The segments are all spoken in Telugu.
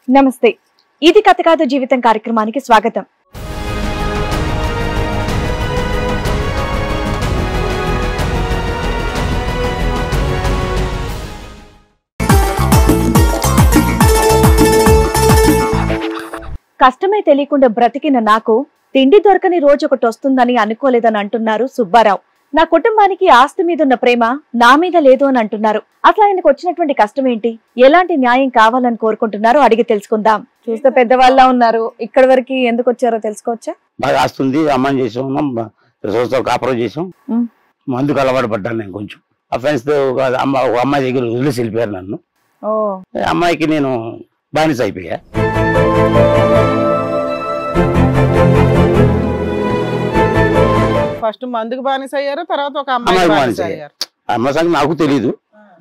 నమస్తే. ఇది కథ కాదు జీవితం కార్యక్రమానికి స్వాగతం. కష్టమే తెలియకుండా బ్రతికిన నాకు తిండి దొరకని రోజు ఒకటి వస్తుందని అనుకోలేదని అంటున్నారు సుబ్బారావు. నా కుటుంబానికి ఆస్తి మీద ఉన్న ప్రేమ నా మీద లేదు అని అంటున్నారు. అసలు ఆయనకు వచ్చినటువంటి కష్టం ఏంటి, ఎలాంటి న్యాయం కావాలని కోరుకుంటున్నారో అడిగి తెలుసుకుందాం. చూస్తే పెద్దవాళ్ళ ఉన్నారు, ఇక్కడి వరకు ఎందుకు వచ్చారో తెలుసుకోవచ్చా? బాగా ఆస్తుంది, అమ్మాయి చేసాం, సంవత్సరాలు కాపురం చేసాం. మందుకు అలవాటు పడ్డాను నేను కొంచెం. ఆ ఫ్రెండ్స్ తో ఒక అమ్మాయి దగ్గర వదిలేసి వెళ్ళిపోయారు నన్ను. అమ్మాయికి నేను బానిస అయిపోయా. ఫస్ట్ మందుకు బానిస అయ్యారు, తర్వాత ఒక అమ్మాయి బానిస అయ్యారు. అమ్మాయి సంగతి నాకు తెలీదు,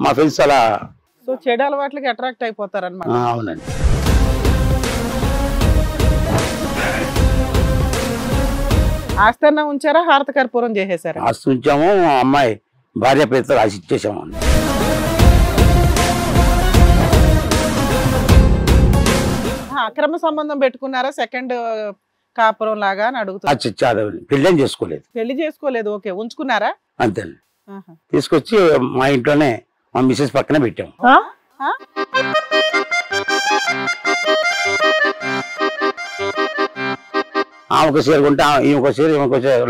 మా ఫ్రెండ్స్ అలా. సో చెడు అలవాట్లకి అట్రాక్ట్ అయిపోతారు అనమాట. అవునండి. ఆస్తన్న ఉంచారా, హారత కర్పూరం చేసేసారా? ఆస్తి ఉంచాము, అమ్మాయి భార్య పేరుతో రాసి ఇచ్చేసాము. అక్రమ సంబంధం పెట్టుకున్నారా సెకండ్ కాపురం లాగా అని అడుగుతున్నారు. పెళ్ళేం చేసుకోలేదు. పెళ్లి చేసుకోలేదు, ఓకే. ఉంచుకున్నారా? అంతే. తీసుకొచ్చి మా ఇంట్లోనే మా మిసెస్ పక్కనే పెట్టాము. ఒక చీర కొంటే ఇంకొక చీర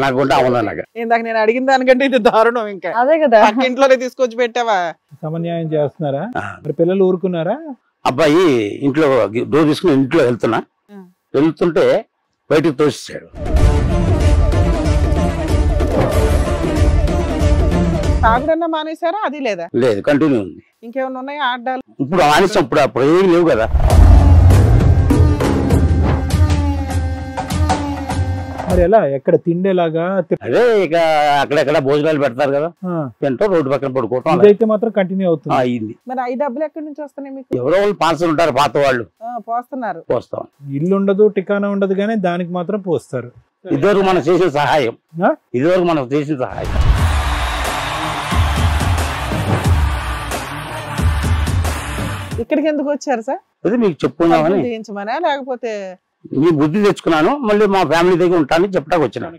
నాకు కొంటే అవునలాగా. ఇందాక నేను అడిగిన దానికంటే ఇది దారుణం. ఇంకా అదే కదా, ఇంట్లోనే తీసుకొచ్చి పెట్టావా? సమన్యాయం చేస్తున్నారా? పిల్లలు ఊరుకున్నారా? అబ్బాయి ఇంట్లో డోర్ తీసుకుని ఇంట్లో వెళ్తుంటే బయటకు తోసేసాడు. తాగుడన్నా మానేశారా? అది లేదా? లేదు, కంటిన్యూ ఉంది. ఇంకేమన్నా ఉన్నాయా ఆడ్డాలు? ఇప్పుడు మానేసాం. అప్పుడు ఏమి లేవు కదా. మరి ఎలా, ఎక్కడ తిండేలాగా? అదే ఇక అక్కడెక్కడ భోజనాలు పెడతారు కదా, తింటూ రోడ్డు పక్కన పడుకోవటం. ఇదైతే మాత్రం కంటిన్యూ అవుతుంది. అయింది. మరి ఈ డబ్బులు ఎక్కడి నుంచి వస్తున్నాయి మీకు? ఎవరో వాళ్ళు పాన్సర్ ఉంటారు, పాత వాళ్ళు పోస్తున్నారు. పోస్తాం. ఇల్లు ఉండదు, టికానా ఉండదు, కానీ దానికి మాత్రం పోస్తారు. ఇదివరకు మనం చేసిన సహాయం. ఇక్కడికి ఎందుకు వచ్చారు సార్? అదే మీకు చెప్పుకుందామని. చేయించమనా లేకపోతే మీ బుద్ధి తెచ్చుకున్నాను, మళ్ళీ మా ఫ్యామిలీ దగ్గర ఉంటానని చెప్పడానికి వచ్చినాను.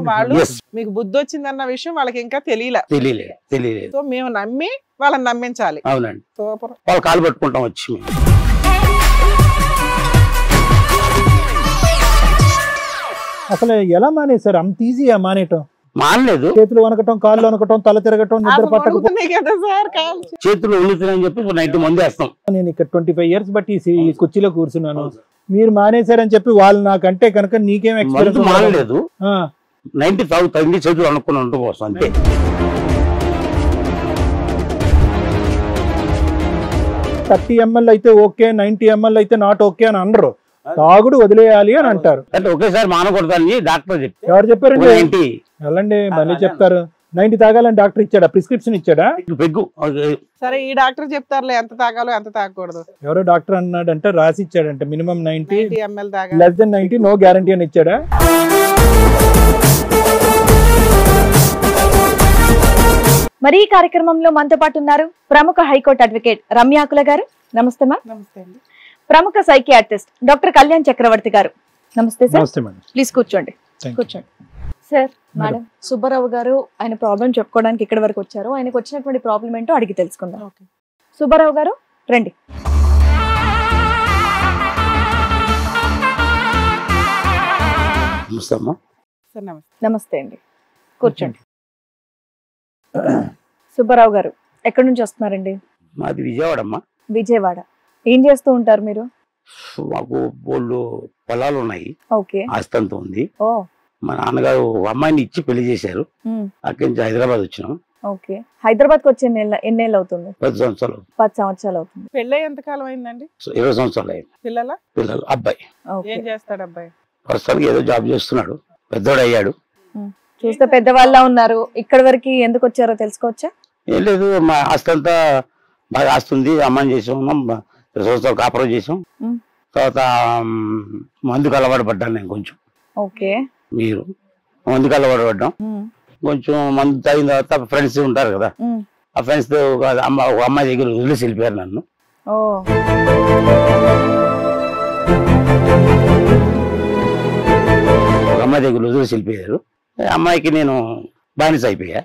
వాళ్ళు మీకు బుద్ధి వచ్చిందన్న విషయం వాళ్ళకి ఇంకా తెలియలేదు. సో మేము నమ్మి వాళ్ళని నమ్మించాలి. అవునండి. సూపర్. వాళ్ళు కాలు పట్టుకుంటాం వచ్చి. మేము అసలు ఎలా మానేశారు? అంత ఈజీగా మానేయటం? మానలేదు. చేతులు వనకటం, కాళ్ళు వనకటం, తల తిరగటం, నిద్ర పట్టడం. చేతులు వణుకుతున్నాయని చెప్పి నైట్ మంది వేస్తాం. నేను ఇక్కడ 25 years బట్టి ఈ కుర్చీలో కూర్చున్నాను. మీరు మానేశారని చెప్పి వాళ్ళు నాకంటే కనుక నీకేం ఎక్స్పీరియన్స్? మానలేదు. 90 తాగుతుంది, చేతులు అనుకుని ఉండటం కోసం అంతే. 30 ml అయితే ఓకే, 90 ml అయితే నాట్ ఓకే అని అనరు. తాగుడు వదిలేయాలి అని అంటారు. అంటే ఒకేసారి మానకూడదని డాక్టర్ చెప్పారు. ఎవరు చెప్పారండి? వెళ్ళండి, మళ్ళీ చెప్తారు. 90 తాగాలని డాక్టర్ ఇచ్చాడా? ప్రిస్క్రిప్షన్ ఇచ్చాడా? పెగ్గు. సరే, ఈ డాక్టర్ చెప్తారులే ఎంత తాగాలో ఎంత తాగకూడదు. ఎవరో డాక్టర్ అన్నాడంటే రాసి ఇచ్చాడంటే మినిమం 90 ml తాగాలి, లెస్ దెన్ 90 నో గ్యారంటీ అని ఇచ్చాడా? మరి ఈ కార్యక్రమంలో మనతో పాటు ఉన్నారు ప్రముఖ హైకోర్టు అడ్వకేట్ రమ్యాకుల గారు. నమస్తే మా. నమస్తే అండి. ప్రముఖ సైకియాట్రిస్ట్ డాక్టర్ కళ్యాణ్ చక్రవర్తి గారు. నమస్తే సార్. నమస్తే మేడం. ప్లీజ్ కూర్చోండి. సార్, మేడం సుబ్బారావు గారు ఆయన ప్రాబ్లం చెప్పుకోవడానికి ఇక్కడ వరకు వచ్చారు. ఆయనకు వచ్చినటువంటి ప్రాబ్లం ఏంటో అడిగి తెలుసుకుందాం. సుబ్బారావు గారు రండి. నమస్తే అండి, కూర్చోండి. సుబ్బారావు గారు ఎక్కడి నుంచి వస్తున్నారండి? మాది విజయవాడమ్మా. విజయవాడ. ఏం చేస్తూ ఉంటారు మీరు? మాకు బోళ్ళు పొలాలు ఉన్నాయి, ఆస్తంతా ఉంది. మా నాన్నగారు అమ్మాయిని ఇచ్చి పెళ్లి చేశారు. అక్కడి నుంచి హైదరాబాద్ వచ్చినాం. ఓకే. హైదరాబాద్ కి వచ్చి ఎన్నేళ్ళు అవుతుంది? 10 సంవత్సరాలు. 10 సంవత్సరాలు అవుతుంది. పెళ్ళి ఎంత కాలం అయిందండి? 20 సంవత్సరాలు అయింది. పిల్లలు అబ్బాయి ఏం చేస్తాడు? అబ్బాయి ప్రస్తుతానికి ఏదో జాబ్ చేస్తున్నాడు, పెద్దోడు అయ్యాడు. చూస్తే పెద్దవాళ్ళ ఉన్నారు, ఇక్కడి వరకు ఎందుకు వచ్చారో తెలుసుకోవచ్చా? ఏం లేదు, మా ఆస్తి అంతా బాగా ఆస్తుంది, అమ్మాయి చేసాం, 20 సంవత్సరాలు కాపురం చేసాం. తర్వాత మందుకు అలవాటు పడ్డాను నేను కొంచెం. ఓకే. మీరు మందుకు అలవాటు పడ్డాం. కొంచెం మందు తాగిన తర్వాత ఫ్రెండ్స్ ఉంటారు కదా, ఆ ఫ్రెండ్స్ తో ఒక అమ్మాయి దగ్గర వదిలేసి వెళ్ళిపోయారు నన్ను. ఒక అమ్మాయి దగ్గర వదిలేసి వెళ్ళిపోయారు. అమ్మాయికి నేను బానిస అయిపోయా.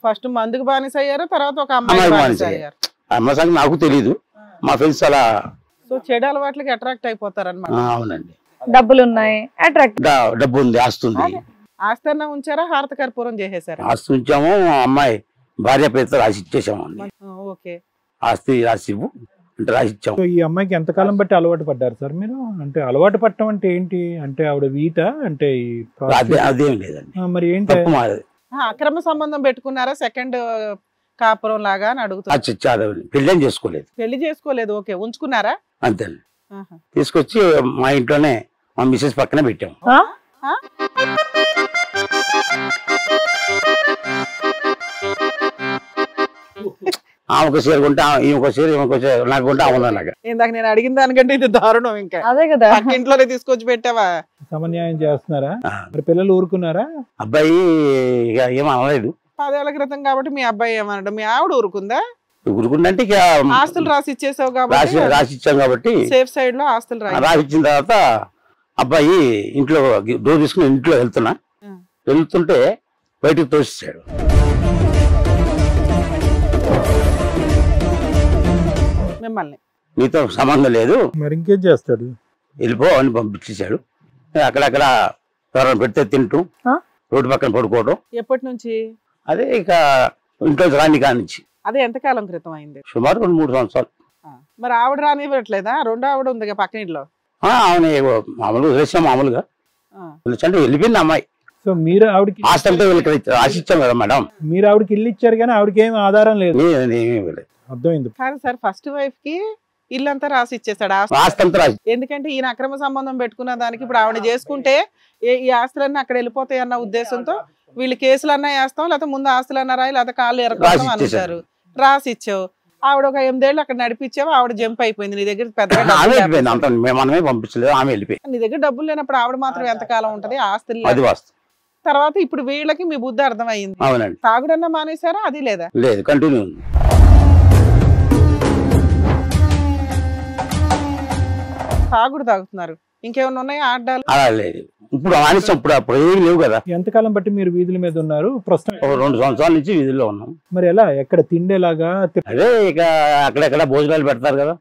ఫస్ట్ మందుకు బానిస అయ్యారు, తర్వాత ఒక అమ్మాయి అమ్మాయి బానిస బానిస అయ్యారు. అమ్మాయి సంగతి నాకు తెలీదు, మా ఫ్రెండ్స్ అలా. సో చెడు అలవాట్లకి అట్రాక్ట్ అయిపోతారు అనమాట. అవునండి. డబ్బులున్నాయి, అట్రాక్ట్. డబ్బు ఉంది, ఆస్తి ఉంది. ఆస్తి అన్న ఉంచారా, హారత కర్పూరం చేసేసారా? ఆస్తి ఉంచాము, అమ్మాయి భార్య పేరుతో రాసి ఇచ్చేసాము అండి. ఓకే. ఆస్తి రాసి ఇవ్వు అంటే రాసి ఇచ్చాము. సో ఈ అమ్మాయికి ఎంతకాలం బట్టి అలవాటు పడ్డారు సార్ మీరు? అంటే అలవాటు పట్టడం అంటే ఏంటి? అంటే ఆవిడ వీట అంటే ఈ అదేం లేదండి, మరి ఏంటి? తప్పు మాది. అక్రమ సంబంధం పెట్టుకున్నారా, సెకండ్ కాపురం లాగా అని అడుగుతున్నారు. పెళ్ళేం చేసుకోలేదు. పెళ్లి చేసుకోలేదు, ఓకే. ఉంచుకున్నారా? అంతేండి. తీసుకొచ్చి మా ఇంట్లోనే మా మిసెస్ పక్కన పెట్టాము. ఆమెకు చీర కొంటే ఇంకో చీర ఇంకో చీర నాకు కొంటే అవునలాగా. ఇందాక నేను అడిగిన దానికంటే ఇది దారుణం. ఇంకా అదే కదా, ఇంట్లోనే తీసుకొచ్చి పెట్టావా? సమన్యాయం చేస్తున్నారా? మరి పిల్లలు ఊరుకున్నారా? అబ్బాయి ఇక ఏం అనలేదు. 10 ఏళ్ల క్రితం కాబట్టి మీ అబ్బాయి ఏమన్నాడు? మీ ఆవిడ ఊరుకుందా? ఊరుకుందంటే ఇక ఆస్తులు రాసి ఇచ్చేసావు కాబట్టి, రాసి ఇచ్చాం కాబట్టి సేఫ్ సైడ్ లో ఆస్తులు రాసి ఇచ్చిన తర్వాత అబ్బాయి ఇంట్లో డోర్ తీసుకుని ఇంట్లో వెళ్తుంటే బయటకు తోసేసాడు. మిమ్మల్ని మీతో సంబంధం లేదు, మరి ఇంకేం చేస్తాడు? వెళ్ళిపో అని పంపించేశాడు. అక్కడక్కడ ఎవరైనా పెడితే తింటూ రోడ్డు పక్కన పడుకోవడం. ఎప్పటి నుంచి? అదే ఇక ఇంట్లో రాని కానించి. అదే ఎంతకాలం క్రితం అయింది? సుమారు 2-3 సంవత్సరాలు. మరి ఆవిడ రానివ్వట్లేదా? రెండో ఆవిడ ఉంది పక్కన ఇంట్లో. అవును, మామూలుగా వదిలేసాం. మామూలుగా అంటే వెళ్ళిపోయింది అమ్మాయి. సో మీరు ఆవిడకి ఆస్తి అంటే వీళ్ళకి రాసిచ్చాం కదా మేడం. మీరు ఆవిడకి ఇల్లు ఇచ్చారు కానీ ఆవిడకి ఏం ఆధారం లేదు. అర్థమైంది. కాదు సార్, ఫస్ట్ వైఫ్ కి ఇల్లంతా రాసి ఇచ్చేసాడు, ఆస్తి అంతా రాసి. ఎందుకంటే ఈయన అక్రమ సంబంధం పెట్టుకున్న దానికి ఇప్పుడు ఆవిడ చేసుకుంటే ఈ ఆస్తులన్నీ అక్కడ వెళ్ళిపోతాయి అన్న ఉద్దేశంతో వీళ్ళు కేసులన్నా వేస్తాం, లేకపోతే ముందు ఆస్తులన్నా రాయి, లేకపోతే కాళ్ళు ఎరగొడతాం అనుకుంటారు. రాసి ఇచ్చావు. ఆవిడ ఒక 8 ఏళ్ళు అక్కడ నడిపించావు, ఆవిడ జంప్ అయిపోయింది. నీ దగ్గర పెద్దగా మనమే పంపించలేదు, ఆమె వెళ్ళిపోయింది. నీ దగ్గర డబ్బులు లేనప్పుడు ఆవిడ మాత్రం ఎంతకాలం ఉంటది? ఆస్తులు అది వాస్తవం. తర్వాత ఇప్పుడు వీళ్ళకి మీ బుద్ధి అర్థమైంది. అవునండి. తాగుడన్నా మానేశారా? అది లేదా? లేదు, కంటిన్యూ ఉంది. తాగుడు తాగుతున్నారు, ఇంకేమన్నా ఉన్నాయా ఆడ్డాలు? అలా లేదు, ఇప్పుడు ఆలస్యం. అప్పుడు ఏమి లేవు కదా. ఎంతకాలం బట్టి మీరు వీధుల మీద ఉన్నారు? ప్రస్తుతం 2 సంవత్సరాల నుంచి వీధుల్లో ఉన్నాం. మరి ఎలా, ఎక్కడ తిండేలాగా? అదే ఇక అక్కడెక్కడ భోజనాలు పెడతారు కదా,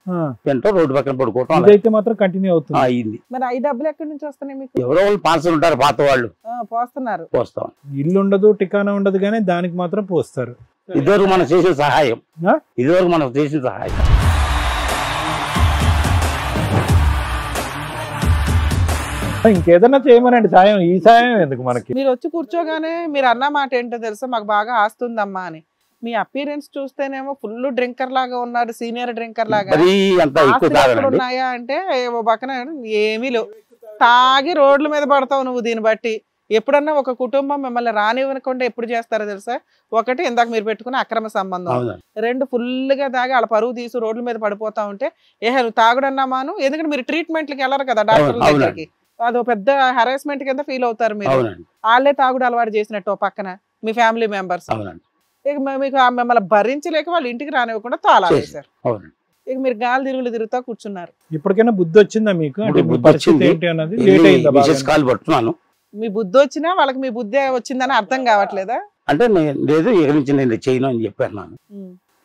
తింటూ రోడ్డు పక్కన పడుకోవటం. ఇదైతే మాత్రం కంటిన్యూ అవుతుంది. అయింది. మరి ఈ డబ్బులు ఎక్కడి నుంచి వస్తున్నాయి మీకు? ఎవరో వాళ్ళు పాన్సర్ ఉంటారు, పాత వాళ్ళు పోస్తున్నారు. పోస్తాం. ఇల్లు ఉండదు, టికానా ఉండదు, కానీ దానికి మాత్రం పోస్తారు. ఇదివరకు మనం చేసిన సహాయం, ఇదివరకు మనం చేసిన సహాయం. ఇంకేదన్నా చేయమనండి సాయం. ఈ సాయం ఎందుకు మనకి? మీరు వచ్చి కూర్చోగానే మీరు అన్న మాట ఏంటో తెలుసా? మాకు బాగా ఆస్తుందమ్మా అని. మీ అపీరెన్స్ చూస్తేనేమో ఫుల్ డ్రింకర్ లాగా ఉన్నారు, సీనియర్ డ్రింకర్ లాగా. ఉన్నాయా అంటే పక్కన ఏమీ లేవు. తాగి రోడ్ల మీద పడతావు నువ్వు. దీన్ని బట్టి ఎప్పుడన్నా ఒక కుటుంబం మిమ్మల్ని రానివ్వకుండా ఎప్పుడు చేస్తారో తెలుసా? ఒకటి, ఇందాక మీరు పెట్టుకున్న అక్రమ సంబంధం. 2, ఫుల్ గా తాగి వాళ్ళ పరువు తీసి రోడ్ల మీద పడిపోతా ఉంటే నువ్వు తాగుడన్నామాను. ఎందుకంటే మీరు ట్రీట్మెంట్లకి వెళ్ళరు కదా డాక్టర్ల దగ్గరికి. అదో పెద్ద హెరాస్మెంట్ కింద ఫీల్ అవుతారు మీరు. వాళ్ళే తాగుడు అలవాటు చేసినట్టు పక్కన మీ ఫ్యామిలీ మెంబర్స్. ఇక మీకు మిమ్మల్ని భరించలేక వాళ్ళు ఇంటికి రానివ్వకుండా తాళా వేశారు. ఇక మీరు గాలి తిరుగుతా కూర్చున్నారు. ఇప్పటికైనా బుద్ధి వచ్చిందా మీకు? మీ బుద్ధి వచ్చినా వాళ్ళకి మీ బుద్ధి వచ్చిందని అర్థం కావట్లేదా? అంటే లేదు, ఇక నుంచి నేను చేయను అని చెప్పాను.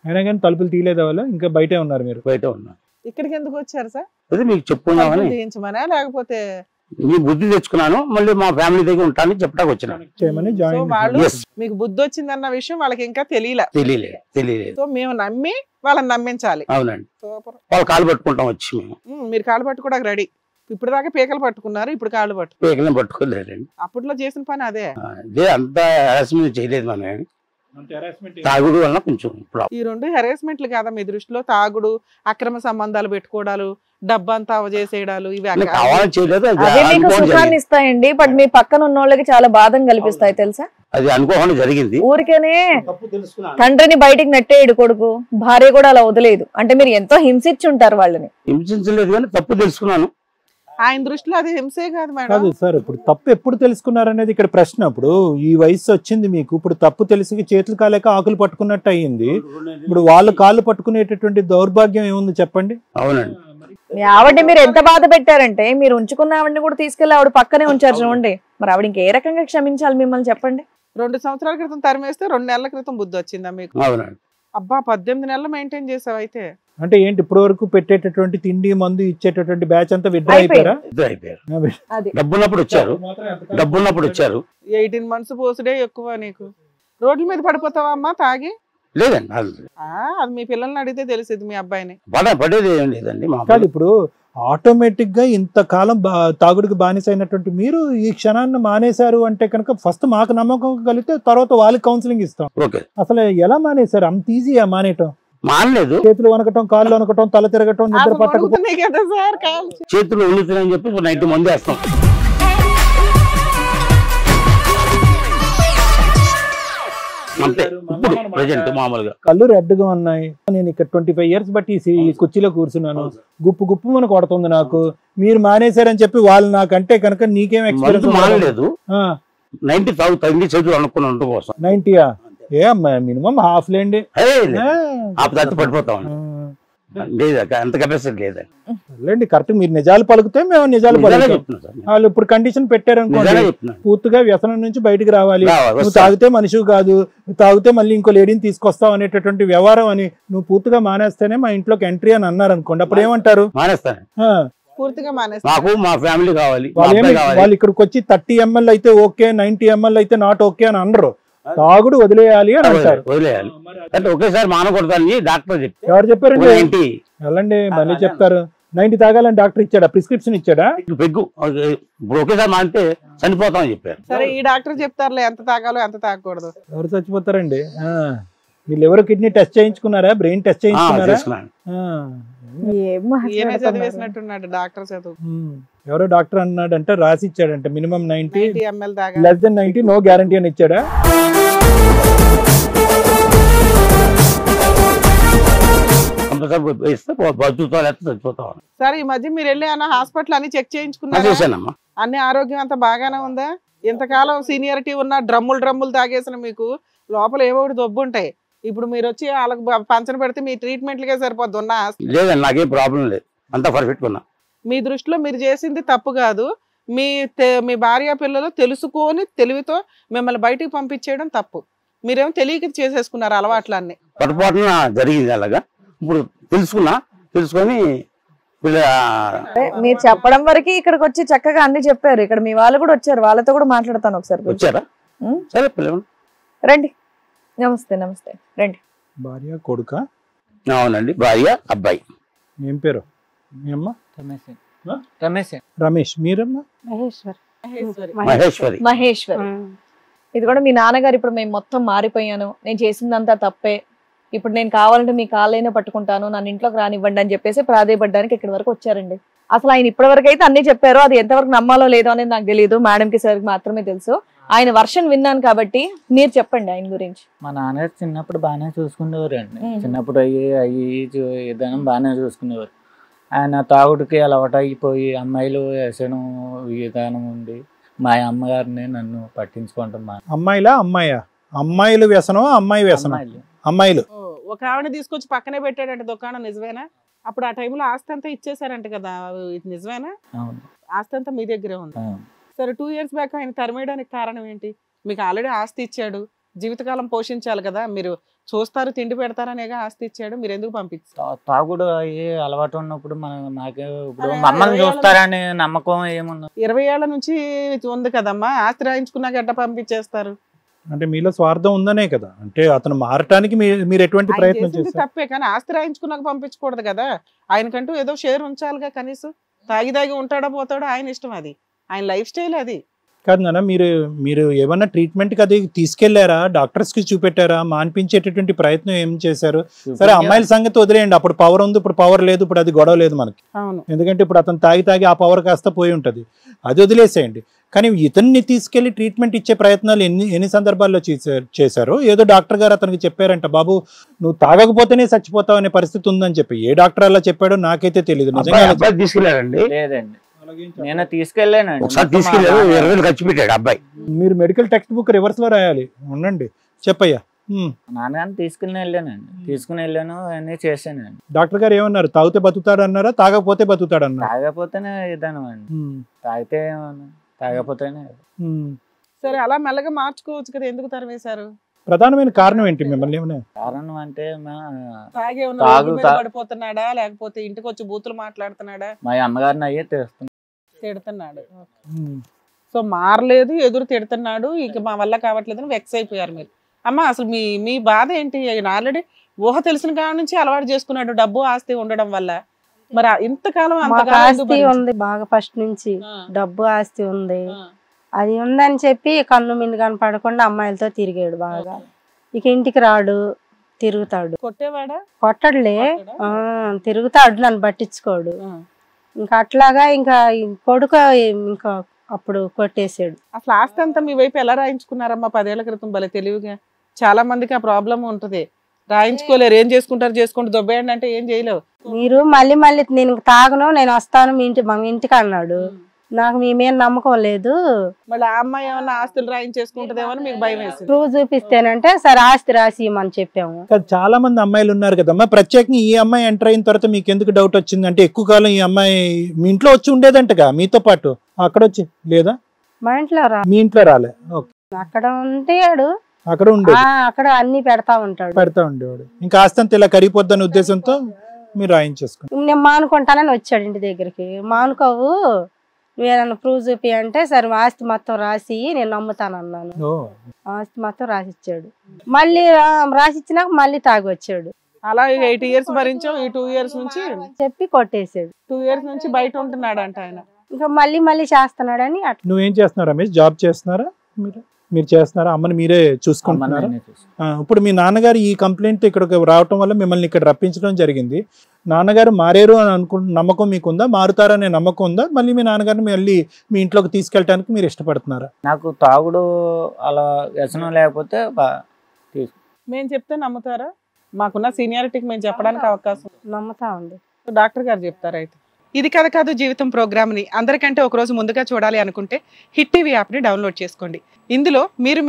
అయినా కానీ తలుపులు తీయలేదా వాళ్ళు? ఇంకా బయటే ఉన్నారు మీరు? బయట ఉన్నారు. ఇక్కడికి ఎందుకు వచ్చారు సార్? అదే మీకు చెప్పుకున్నామని. చేయించమనా లేకపోతే మీ బుద్ధి తెచ్చుకున్నాను, మళ్ళీ మా ఫ్యామిలీ దగ్గర ఉంటానని చెప్పడానికి వచ్చినాను. వాళ్ళు మీకు బుద్ధి వచ్చిందన్న విషయం వాళ్ళకి ఇంకా తెలియలేదు. సో మేము నమ్మి వాళ్ళని నమ్మించాలి. అవునండి. వాళ్ళు కాలు పట్టుకుంటాం వచ్చి మేము. మీరు కాలు పట్టుకోవడానికి రెడీ. ఇప్పుడు దాకా పీకలు పట్టుకున్నారు, ఇప్పుడు కాళ్ళు పీకలను పట్టుకోలేదండి. అప్పట్లో చేసిన పని అదే. అంత హెరాస్మెంట్ చేయలేదు మనం. తాగుడు వల్ల కొంచెం ఈ 2 హెరాస్మెంట్లు కాదా మీ దృష్టిలో? తాగుడు, అక్రమ సంబంధాలు పెట్టుకోవడాలు, డబ్బంతా అవజేసేయడాలు, ఇవి మీకు సుఖాన్ని ఇస్తాయండి, బట్ మీ పక్కన ఉన్న వాళ్ళకి చాలా బాధను కల్పిస్తాయి తెలుసా? అది అనుకోకుండా జరిగింది. ఊరికేనే తండ్రిని బయటికి నెట్టేయడు కొడుకు, భార్య కూడా అలా వదిలేదు అంటే మీరు ఎంతో హింసించి ఉంటారు వాళ్ళని. హింసించలేదు కానీ తప్పు తెలుసుకున్నాను. ఆయన దృష్టిలో అది హింసే కాదు మేడం. కాదు సార్, ఇప్పుడు తప్పు ఎప్పుడు తెలుసుకున్నారు అనేది ఇక్కడ ప్రశ్న. ఇప్పుడు ఈ వయసు వచ్చింది మీకు, ఇప్పుడు తప్పు తెలిసి చేతులు కాలేక ఆకులు పట్టుకున్నట్టు అయ్యింది. ఇప్పుడు వాళ్ళు కాళ్ళు పట్టుకునేటటువంటి దౌర్భాగ్యం ఏముంది చెప్పండి? అవునండి. మీ ఆవిడని మీరు ఎంత బాధ పెట్టారంటే మీరు ఉంచుకున్న ఆవిడని కూడా తీసుకెళ్లి ఆవిడ పక్కనే ఉంచారు చూడండి. మరి ఆవిడ ఇంకే రకంగా క్షమించాలి మిమ్మల్ని చెప్పండి? 2 సంవత్సరాల క్రితం తరిమేస్తే 2 నెలల క్రితం బుద్ధి వచ్చిందా మీకు? అవునండి. అబ్బా 18 నెలలు మెయింటైన్ చేసావు అయితే. అంటే ఏంటి ఇప్పటి వరకు పెట్టేటటువంటి తిండి మందు ఇచ్చేటటువంటి బ్యాచ్ అంతా విత్డ్రా అయిపోయారా? ఇద్దరు అయిపోయారు. డబ్బున్నప్పుడు వచ్చారు, 18 months పోసుడే ఎక్కువ నీకు. రోడ్ల మీద పడిపోతావా అమ్మా తాగి? లేదండి, అది మీ పిల్లల్ని అడిగితే తెలిసింది మీ అబ్బాయిని. పడేది ఏం లేదండి. కాదు, ఇప్పుడు ఆటోమేటిక్ గా ఇంతకాలం తాగుడికి బానిస అయినటువంటి మీరు ఈ క్షణాన్ని మానేశారు అంటే కనుక ఫస్ట్ మాకు నమ్మకం కలిగితే తర్వాత వాళ్ళకి కౌన్సిలింగ్ ఇస్తాం. అసలు ఎలా మానేశారు? అంత ఈజీయా మానేయటం? మానలేదు. చేతులు వనకటం, కాళ్ళు వనకటం, తల తిరగటం, నిద్ర పట్టకపోవడం. చేతులు ఉణుతున్నాయని చెప్పి నైట్ మందు వేస్తాం. కళ్ళు రెడ్గా ఉన్నాయి. నేను ఇక్కడ 25 years బట్టి ఈ కుర్చీలో కూర్చున్నాను. గుప్పు గుప్పు మన కొడుతుంది నాకు. మీరు మానేశారని చెప్పి వాళ్ళు నాకంటే కనుక నీకేం ఎక్స్పీరియన్స్? మానలేదు. 90 తాగుతుంది చేతులు అనుకున్న కోసం. 90యా? ఏ అమ్మా మినిమం హాఫ్ లేండి. పడిపోతాం. అంత కెపాసిటీ లేదండి. కరెక్ట్. మీరు నిజాలు పలుకుతే మేము నిజాలు పలుకుతాం. వాళ్ళు ఇప్పుడు కండిషన్ పెట్టారనుకోండి, పూర్తిగా వ్యసనం నుంచి బయటకు రావాలి, నువ్వు తాగితే మనిషి కాదు, తాగితే మళ్ళీ ఇంకో లేడీని తీసుకొస్తావు అనేటటువంటి వ్యవహారం అని నువ్వు పూర్తిగా మానేస్తేనే మా ఇంట్లోకి ఎంట్రీ అని అన్నారు అనుకోండి, అప్పుడు ఏమంటారు? మానేస్తాను. పూర్తిగా మాకు మా ఫ్యామిలీ కావాలి. వాళ్ళు ఇక్కడికి వచ్చి 30 ml అయితే ఓకే, 90 ml అయితే నాట్ ఓకే అని అనరు. తాగుడు వదిలేయాలి అని అంటారు. వదిలేయాలి అంటే ఒకేసారి మానకూడదని డాక్టర్ చెప్పి. ఎవరు చెప్పారండి? వెళ్ళండి మళ్ళీ చెప్తారు. 90 తాగాలని డాక్టర్ ఇచ్చాడా? ప్రిస్క్రిప్షన్ ఇచ్చాడా? పెగ్గు ఇప్పుడు ఒకేసారి మానితే చనిపోతామని చెప్పారు. సరే ఈ డాక్టర్ చెప్తారులే ఎంత తాగాలో ఎంత తాగకూడదు. ఎవరు చచ్చిపోతారండి? వీళ్ళు ఎవరు కిడ్నీ టెస్ట్ చేయించుకున్నారా? బ్రెయిన్ టెస్ట్ చేయించుకున్నారా? చదివేసినట్టున్నాడు డాక్టర్ చదువు. ఎవరో డాక్టర్ అన్నాడు అంటే రాసి ఇచ్చాడంటే minimum 90 ml less than 90 no guarantee అని ఇచ్చాడా? సరే ఈ మధ్య మీరు వెళ్ళి అన్న హాస్పిటల్ అన్ని చెక్ చేయించుకున్నారా? అన్ని ఆరోగ్యం అంతా బాగానే ఉందా? ఇంతకాలం సీనియారిటీ ఉన్న డ్రమ్ములు తాగేసిన మీకు లోపల ఏవో ఒకటి దొబ్బు ఉంటాయి. ఇప్పుడు మీరు వచ్చి వాళ్ళకి పంచన పెడితే మీ ట్రీట్మెంట్లకే సరిపోద్ది. ఉన్నా లేదండి, నాకేం ప్రాబ్లం లేదు, అంతా పర్ఫెక్ట్ ఉన్నా. మీ దృష్టిలో మీరు చేసింది తప్పు కాదు. మీ భార్య పిల్లలు తెలుసుకొని తెలివితో మిమ్మల్ని బయటికి పంపించేయడం తప్పు. మీరేమో తెలియక చేసేసుకున్నారు అలవాట్లన్నీ. పొరపాటున జరిగింది అలాగా. ఇప్పుడు తెలుసుకొని మీరు చెప్పడం వరకు ఇక్కడికి వచ్చి చక్కగా అన్ని చెప్పారు. ఇక్కడ మీ వాళ్ళు కూడా వచ్చారు, వాళ్ళతో కూడా మాట్లాడతాను ఒకసారి. వచ్చారా? సరే రండి. నమస్తే. రండి. భార్య కొడుక? అవునండి, భార్య అబ్బాయి. ఏం పేరు మీ అమ్మ? రమేష్. మీరమ్మా? మహేశ్వరి. ఇది కూడా మీ నాన్నగారు ఇప్పుడు మేము మొత్తం మారిపోయాను, నేను చేసిందంతా తప్పే, ఇప్పుడు నేను కావాలంటే మీ కాళ్ళైనా పట్టుకుంటాను, నన్ను ఇంట్లోకి రానివ్వండి అని చెప్పేసి ప్రాధేయపడ్డానికి ఇక్కడి వరకు వచ్చారండి. అసలు ఆయన ఇప్పటి వరకు అయితే అన్ని చెప్పారు, అది ఎంతవరకు నమ్మాలో లేదో అనేది నాకు తెలియదు, మేడంకి సార్కి మాత్రమే తెలుసు. ఆయన వర్షన్ విన్నాను కాబట్టి మీరు చెప్పండి ఆయన గురించి. మా నాన్న చిన్నప్పుడు బాగానే చూసుకునేవారు అండి. చిన్నప్పుడు అయ్యి విధానం బాగానే చూసుకునేవారు. ఆయన తాగుడికి అలవాటు అయిపోయి అమ్మాయిలు వేసడం విధానం ఉంది. మా అమ్మగారిని నన్ను పట్టించుకుంటాం. అమ్మాయిలు వ్యసనం? అమ్మాయి వ్యసనం? అమ్మాయిలు. ఒక ఆవిడ తీసుకొచ్చి పక్కనే పెట్టాడంటే దుకాణం, నిజమేనా? అప్పుడు ఆ టైంలో ఆస్తి అంతా ఇచ్చేసారంట కదా, ఇది నిజమేనా? ఆస్తి అంతా మీ దగ్గరే ఉంది. సరే 2 years బ్యాక్ ఆయన తరిమేయడానికి కారణం ఏంటి? మీకు ఆల్రెడీ ఆస్తి ఇచ్చాడు, జీవితకాలం పోషించాలి కదా, మీరు చూస్తారు తిండి పెడతారనేగా ఆస్తి ఇచ్చాడు, మీరు ఎందుకు పంపించారు? తాగుడు అయ్యి అలవాటు ఉన్నప్పుడు మాకే ఇప్పుడు మమ్మల్ని చూస్తారని నమ్మకం ఏముంది? 20 ఏళ్ల నుంచి ఉంది కదమ్మా, ఆస్తి రాయించుకున్నాక ఎట్లా పంపించేస్తారు? అంటే మీలో స్వార్థం ఉందనే కదా. అంటే అతను మారటానికి మీరు ఎటువంటి ప్రయత్నం చేస్తారు? తప్పే, కానీ ఆస్తి రాయించుకున్నాక పంపించకూడదు కదా. ఆయనకంటూ ఏదో షేర్ ఉంచాలిగా కనీసం. తాగి ఉంటాడో పోతాడో ఆయన ఇష్టం, అది ఆయన లైఫ్ స్టైల్. అది కాదు నాన్న, మీరు ఏమన్నా ట్రీట్మెంట్కి అది తీసుకెళ్లారా? డాక్టర్స్ కి చూపెట్టారా? మాన్పించేటటువంటి ప్రయత్నం ఏం చేశారు? సరే అమ్మాయిల సంగతి వదిలేయండి, అప్పుడు పవర్ ఉంది, ఇప్పుడు పవర్ లేదు, ఇప్పుడు అది గొడవ లేదు మనకి. ఎందుకంటే ఇప్పుడు అతను తాగి ఆ పవర్ కాస్త పోయి ఉంటది, అది వదిలేసేయండి. కానీ ఇతన్ని తీసుకెళ్లి ట్రీట్మెంట్ ఇచ్చే ప్రయత్నాలు ఎన్ని సందర్భాల్లో చేశారు? ఏదో డాక్టర్ గారు అతనికి చెప్పారంట, బాబు నువ్వు తాగకపోతేనే చచ్చిపోతావు అనే పరిస్థితి ఉందని చెప్పి. ఏ డాక్టర్ అలా చెప్పాడో నాకైతే తెలియదు. లేదండి, నేను తీసుకెళ్ళానండి. ఖర్చు పెట్టాడు అబ్బాయి. మీరు మెడికల్ టెక్స్ట్ బుక్ రివర్స్ లో రాయాలి. ఉండండి చెప్పయ్యా. నాన్నగారిని తీసుకుని వెళ్ళానండి, తీసుకుని వెళ్ళాను, అన్నీ చేశానండి. డాక్టర్ గారు ఏమన్నారు? తాగితే బతుకుతాడు అన్నారా, తాగకపోతే బతుకుతాడు అన్నారా? తాగపోతేనే విధానం అండి, తాగితే తాగపోతేనే. సరే, అలా మెల్లగా మార్చుకోవచ్చు కదా, ఎందుకు తరివేశారు? ప్రధానమైన కారణం ఏంటి మిమ్మల్ని? కారణం అంటే పడిపోతున్నాడా, లేకపోతే ఇంటికి వచ్చి బూతులు మాట్లాడుతున్నాడా? మా అమ్మగారిని అయ్యే తిడుతున్నాడు. సో మారలేదు, ఎదురు తిడుతున్నాడు, ఇక మా వల్ల కావట్లేదని వెక్స్ అయిపోయారు మీరు. అమ్మ అసలు మీ బాధ ఏంటి? ఆల్రెడీ ఊహ తెలిసిన కాడ నుంచి అలవాటు చేసుకున్నాడు డబ్బు ఆస్తి ఉండడం వల్ల. మరి ఇంతకాలం ఆస్తి ఉంది బాగా, ఫస్ట్ నుంచి డబ్బు ఆస్తి ఉంది, అది ఉందని చెప్పి కన్ను మిండు కనపడకుండా అమ్మాయిలతో తిరిగాడు బాగా. ఇక ఇంటికి రాడు, తిరుగుతాడు. కొట్టేవాడా? కొట్టడులే, తిరుగుతాడు, నన్ను పట్టించుకోడు. ఇంకా అట్లాగా ఇంకా కొడుకు ఇంకా అప్పుడు కొట్టేసాడు. అసలు ఆస్తి అంతా మీ వైపు ఎలా రాయించుకున్నారమ్మా 10 ఏళ్ల క్రితం? భలే తెలివిగా. చాలా మందికి ఆ ప్రాబ్లం ఉంటుంది, రాయించుకోలేరు. ఏం చేసుకుంటూ దొబ్బేయండి అంటే ఏం చేయలేవు. మీరు మళ్ళీ నేను తాగను, నేను వస్తాను మా ఇంటికి అన్నాడు. నాకు మీ మీద నమ్మకం లేదు. మళ్ళీ ఆ అమ్మాయి ఏమన్నా ఆస్తులు రాయించేసుకుంటదేమో మీకు భయం వేసింది. ప్రూఫ్ చూపిస్తేనంటే సరే ఆస్తి రాసి ఇవ్వమని చెప్పాము. చాలా మంది అమ్మాయిలు ఉన్నారు కదమ్మా, ప్రత్యేకంగా ఈ అమ్మాయి ఎంటర్ అయిన తర్వాత మీకు ఎందుకు డౌట్ వచ్చింది? అంటే ఎక్కువ కాలం ఈ అమ్మాయి మీ ఇంట్లో వచ్చి ఉండేదంటగా మీతో పాటు, అక్కడ వచ్చి లేదా? మా ఇంట్లో మీ ఇంట్లో రాలే? అక్కడ ఉంటాడు, అక్కడ ఉండేది, అక్కడ అన్ని పెడతా ఉండేవాడు. ఇంకా ఆస్తంత ఇలా కరిగిపోద్దని ఉద్దేశంతో మీరు రాయించేసుకుని నేను మానుకుంటానని వచ్చాడు ఇంటి దగ్గరికి. మానుకోవు, నువ్వేదన్నా ప్రూఫ్ చూపి అంటే సరే ఆస్తి మొత్తం రాసి నేను నమ్ముతాను అన్నాను. ఆస్తి మొత్తం రాసిచ్చాడు. మళ్ళీ రాసిచ్చినాక మళ్ళీ తాగి వచ్చాడు. అలా 8 years భరించాం. ఈ 2 years నుంచి చెప్పి కొట్టేసాడు. 2 years నుంచి బయట ఉంటున్నాడు అంట ఆయన. ఇంకా మళ్ళీ చేస్తున్నాడని. నువ్వేం చేస్తున్నారా రమేష్? జాబ్ చేస్తున్నారా? మీరు చేస్తున్నారా? అమ్మని మీరే చూసుకుంటున్నారా? ఇప్పుడు మీ నాన్నగారు ఈ కంప్లైంట్ ఇక్కడికి రావటం వల్ల మిమ్మల్ని ఇక్కడ రప్పించడం జరిగింది. నాన్నగారు మారేరు అని నమ్మకం మీకుందా? మారుతారనే నమ్మకం ఉందా? మళ్ళీ మీ నాన్నగారిని మళ్ళీ మీ ఇంట్లోకి తీసుకెళ్ళడానికి మీరు ఇష్టపడుతున్నారా? నాకు తాగుడు అలా వ్యసనం లేకపోతే మేము చెప్తే నమ్ముతారా? మాకున్న సీనియారిటీకి మేము చెప్పడానికి అవకాశం నమ్ముతా ఉంది. డాక్టర్ గారు చెప్తారా? అయితే ఇది కథ కాదు జీవితం ప్రోగ్రామ్ని అందరికంటే ఒక రోజు ముందుగా చూడాలి అనుకుంటే హిట్ టీవీ యాప్ని డౌన్లోడ్ చేసుకోండి. ఇందులో మీరు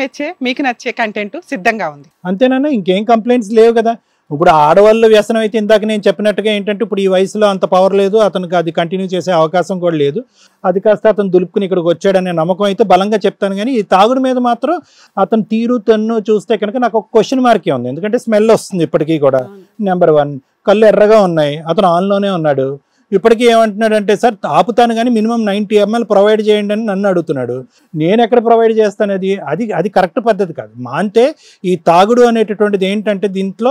మీకు నచ్చే కంటెంట్ సిద్ధంగా ఉంది. అంతేనా? ఇంకేం కంప్లైంట్స్ లేవు కదా? ఇప్పుడు ఆడవాళ్ళు వ్యసనం అయితే ఇందాక నేను చెప్పినట్టుగా ఏంటంటే ఇప్పుడు ఈ వయసులో అంత పవర్ లేదు, అతనికి అది కంటిన్యూ చేసే అవకాశం కూడా లేదు. అది కాస్త అతను దులుపుకుని ఇక్కడికి వచ్చాడనే నమ్మకం అయితే బలంగా చెప్తాను. కానీ ఈ తాగుడు మీద మాత్రం అతను తన్ను చూస్తే కనుక నాకు ఒక క్వశ్చన్ మార్కే ఉంది. ఎందుకంటే స్మెల్ వస్తుంది ఇప్పటికీ కూడా. నెంబర్ 1, కళ్ళు ఎర్రగా ఉన్నాయి, అతను ఆన్లోనే ఉన్నాడు. ఇప్పటికీ ఏమంటున్నాడంటే సార్ ఆపుతాను కానీ మినిమం 90 ml ప్రొవైడ్ చేయండి అని నన్ను అడుగుతున్నాడు. నేను ఎక్కడ ప్రొవైడ్ చేస్తాను? అది కరెక్ట్ పద్ధతి కాదు. అంటే ఈ తాగుడు అనేటటువంటిది ఏంటంటే దీంట్లో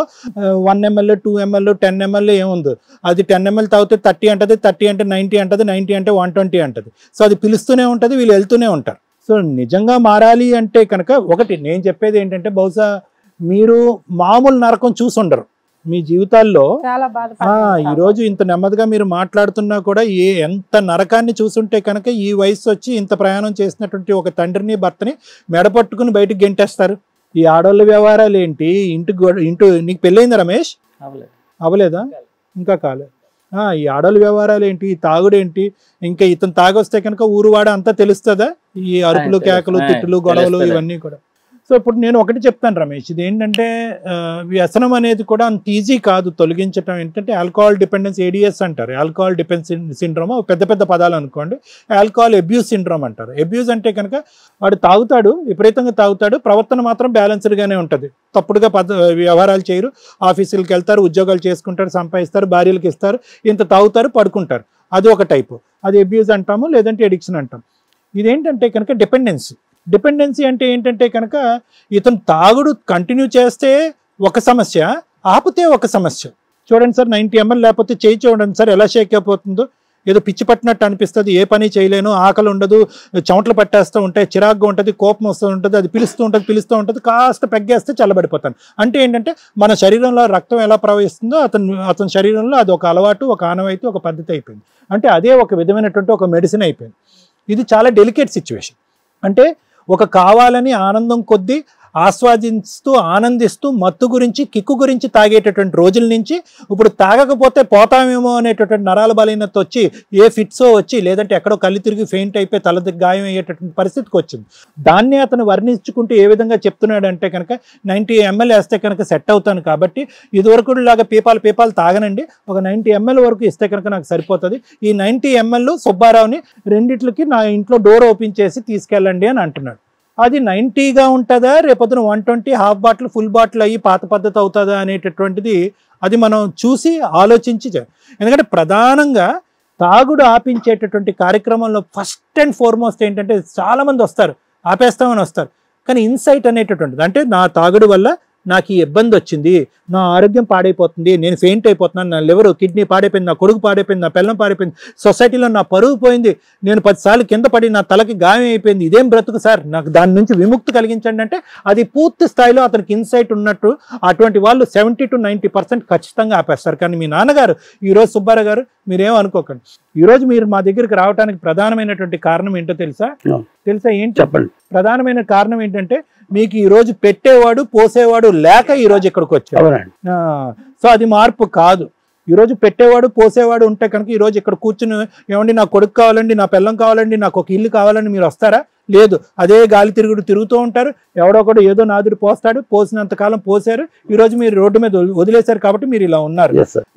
1 ml 2 ml 10 ml ఏముందో, అది 10 ml తాగితే 30 అంటది, 30 అంటే 90 అంటది, 90 అంటే 120 అంటది. సో అది పిలుస్తూనే ఉంటుంది, వీళ్ళు వెళ్తూనే ఉంటారు. సో నిజంగా మారాలి అంటే కనుక ఒకటి నేను చెప్పేది ఏంటంటే బహుశా మీరు మామూలు నరకం చూసుండరు మీ జీవితాల్లో. ఈ రోజు ఇంత నెమ్మదిగా మీరు మాట్లాడుతున్నా కూడా ఎంత నరకాన్ని చూసుంటే కనుక ఈ వయసు వచ్చి ఇంత ప్రయాణం చేసినటువంటి ఒక తండ్రిని భర్తని మెడపట్టుకుని బయటకు గెంటేస్తారు. ఈ ఆడవాళ్ళ వ్యవహారాలు ఏంటి? నీకు పెళ్ళయిందా రమేష్? అవ్వలేదా? ఇంకా కాలేదు. ఈ ఆడవాళ్ళ వ్యవహారాలు ఏంటి? ఈ తాగుడేంటి? ఇంకా ఇతను తాగొస్తే కనుక ఊరువాడ అంతా తెలుస్తుందా? ఈ అరుపులు కేకలు తిట్టులు గొడవలు ఇవన్నీ కూడా. సో ఇప్పుడు నేను ఒకటి చెప్తాను రమేష్, ఇది ఏంటంటే వ్యసనం అనేది కూడా అంత ఈజీ కాదు తొలగించడం. ఏంటంటే ఆల్కహాల్ డిపెండెన్స్, ADS అంటారు, ఆల్కహాల్ డిపెండెన్స్ సిండ్రోమ్. పెద్ద పదాలు అనుకోండి. ఆల్కహాల్ అబ్యూస్ సిండ్రోమ్ అంటారు. అబ్యూస్ అంటే కనుక వాడు తాగుతాడు, విపరీతంగా తాగుతాడు, ప్రవర్తన మాత్రం బ్యాలెన్స్డ్గానే ఉంటుంది. తప్పుడుగా వ్యవహారాలు చేయరు, ఆఫీసులకు వెళ్తారు, ఉద్యోగాలు చేసుకుంటారు, సంపాదిస్తారు, భార్యలకు ఇస్తారు, ఇంత తాగుతారు, పడుకుంటారు. అది ఒక టైపు, అది అబ్యూస్ అంటాము, లేదంటే ఎడిక్షన్ అంటాం. ఇదేంటంటే కనుక డిపెండెన్సీ అంటే ఏంటంటే కనుక ఇతను తాగుడు కంటిన్యూ చేస్తే ఒక సమస్య, ఆపితే ఒక సమస్య. చూడండి సార్, 90 ml లేకపోతే చేయి చూడండి సార్ ఎలా షేక్ అయిపోతుందో. ఏదో పిచ్చి పట్టినట్టు అనిపిస్తుంది, ఏ పని చేయలేను, ఆకలి ఉండదు, చెమటలు పట్టేస్తూ ఉంటాయి, చిరాగ్గా ఉంటుంది, కోపం వస్తూ ఉంటుంది, అది పిలుస్తూ ఉంటుంది, కాస్త పెగ్గేస్తే చల్లబడిపోతాను. అంటే ఏంటంటే మన శరీరంలో రక్తం ఎలా ప్రవహిస్తుందో అతని శరీరంలో అది ఒక అలవాటు, ఒక ఆనవాయితీ, ఒక పద్ధతి అయిపోయింది. అంటే అదే ఒక విధమైనటువంటి ఒక మెడిసిన్ అయిపోయింది. ఇది చాలా డెలికేట్ సిచ్యువేషన్. అంటే ఒక కావాలని ఆనందం కొద్దీ ఆస్వాదిస్తూ ఆనందిస్తూ మత్తు గురించి కిక్కు గురించి తాగేటటువంటి రోజుల నుంచి ఇప్పుడు తాగకపోతే పోతామేమో అనేటటువంటి నరాల బలహీనత వచ్చి ఏ ఫిట్సో వచ్చి లేదంటే ఎక్కడో కళ్ళు తిరిగి ఫెయింట్ అయిపోయి తల గాయం అయ్యేటటువంటి పరిస్థితికి వచ్చింది. దాన్నే అతను వర్ణించుకుంటూ ఏ విధంగా చెప్తున్నాడు అంటే కనుక 90 ml వేస్తే కనుక సెట్ అవుతాను కాబట్టి ఇదివరకు లాగా పీపాలు తాగనండి, ఒక 90 ml వరకు ఇస్తే కనుక నాకు సరిపోతుంది. ఈ 90 ml సుబ్బారావుని రెండిట్లకి నా ఇంట్లో డోర్ ఓపెన్ చేసి తీసుకెళ్ళండి అని అంటున్నాడు. అది 90గా ఉంటుందా, రేపొద్దున 120 హాఫ్ బాటిల్ ఫుల్ బాటిల్ అయ్యి పాత పద్ధతి అవుతుందా అనేటటువంటిది అది మనం చూసి ఆలోచించి ఎందుకంటే ప్రధానంగా తాగుడు ఆపించేటటువంటి కార్యక్రమంలో ఫస్ట్ అండ్ ఫార్మోస్ట్ ఏంటంటే చాలామంది వస్తారు, ఆపేస్తామని వస్తారు, కానీ ఇన్సైట్ అనేటటువంటిది అంటే నా తాగుడు వల్ల నాకు ఈ ఇబ్బంది వచ్చింది, నా ఆరోగ్యం పాడైపోతుంది, నేను ఫెయింట్ అయిపోతున్నాను, నా లివర్ కిడ్నీ పాడైపోయింది, నా కొడుకు పాడైపోయింది, నా పిల్లం పాడైపోయింది, సొసైటీలో నా పరువు పోయింది, నేను 10 సార్లు కింద పడి నా తలకి గాయం అయిపోయింది, ఇదేం బ్రతుకు సార్, నాకు దాని నుంచి విముక్తి కలిగించండి అంటే అది పూర్తి స్థాయిలో అతనికి ఇన్సైట్ ఉన్నట్టు అటువంటి వాళ్ళు 70 to 90% ఖచ్చితంగా ఆపేస్తారు. కానీ మీ నాన్నగారు ఈరోజు సుబ్బారావు గారు మీరేం అనుకోకండి, ఈరోజు మీరు మా దగ్గరికి రావడానికి ప్రధానమైనటువంటి కారణం ఏంటో తెలుసా ఏంటి చెప్పండి. ప్రధానమైన కారణం ఏంటంటే మీకు ఈ రోజు పెట్టేవాడు పోసేవాడు లేక ఈ రోజు ఇక్కడికి వచ్చారు. సో అది మార్పు కాదు. ఈరోజు పెట్టేవాడు పోసేవాడు ఉంటే కనుక ఈరోజు ఇక్కడ కూర్చుని ఏమండి నా కొడుకు కావాలండి, నా పిల్లం కావాలండి, నాకు ఒక ఇల్లు కావాలని మీరు వస్తారా? లేదు, అదే గాలి తిరుగుతూ ఉంటారు. ఎవడో ఒకడు ఏదో నాదుడు పోస్తాడు, పోసినంతకాలం పోసారు, ఈరోజు మీరు రోడ్డు మీద వదిలేశారు కాబట్టి మీరు ఇలా ఉన్నారు.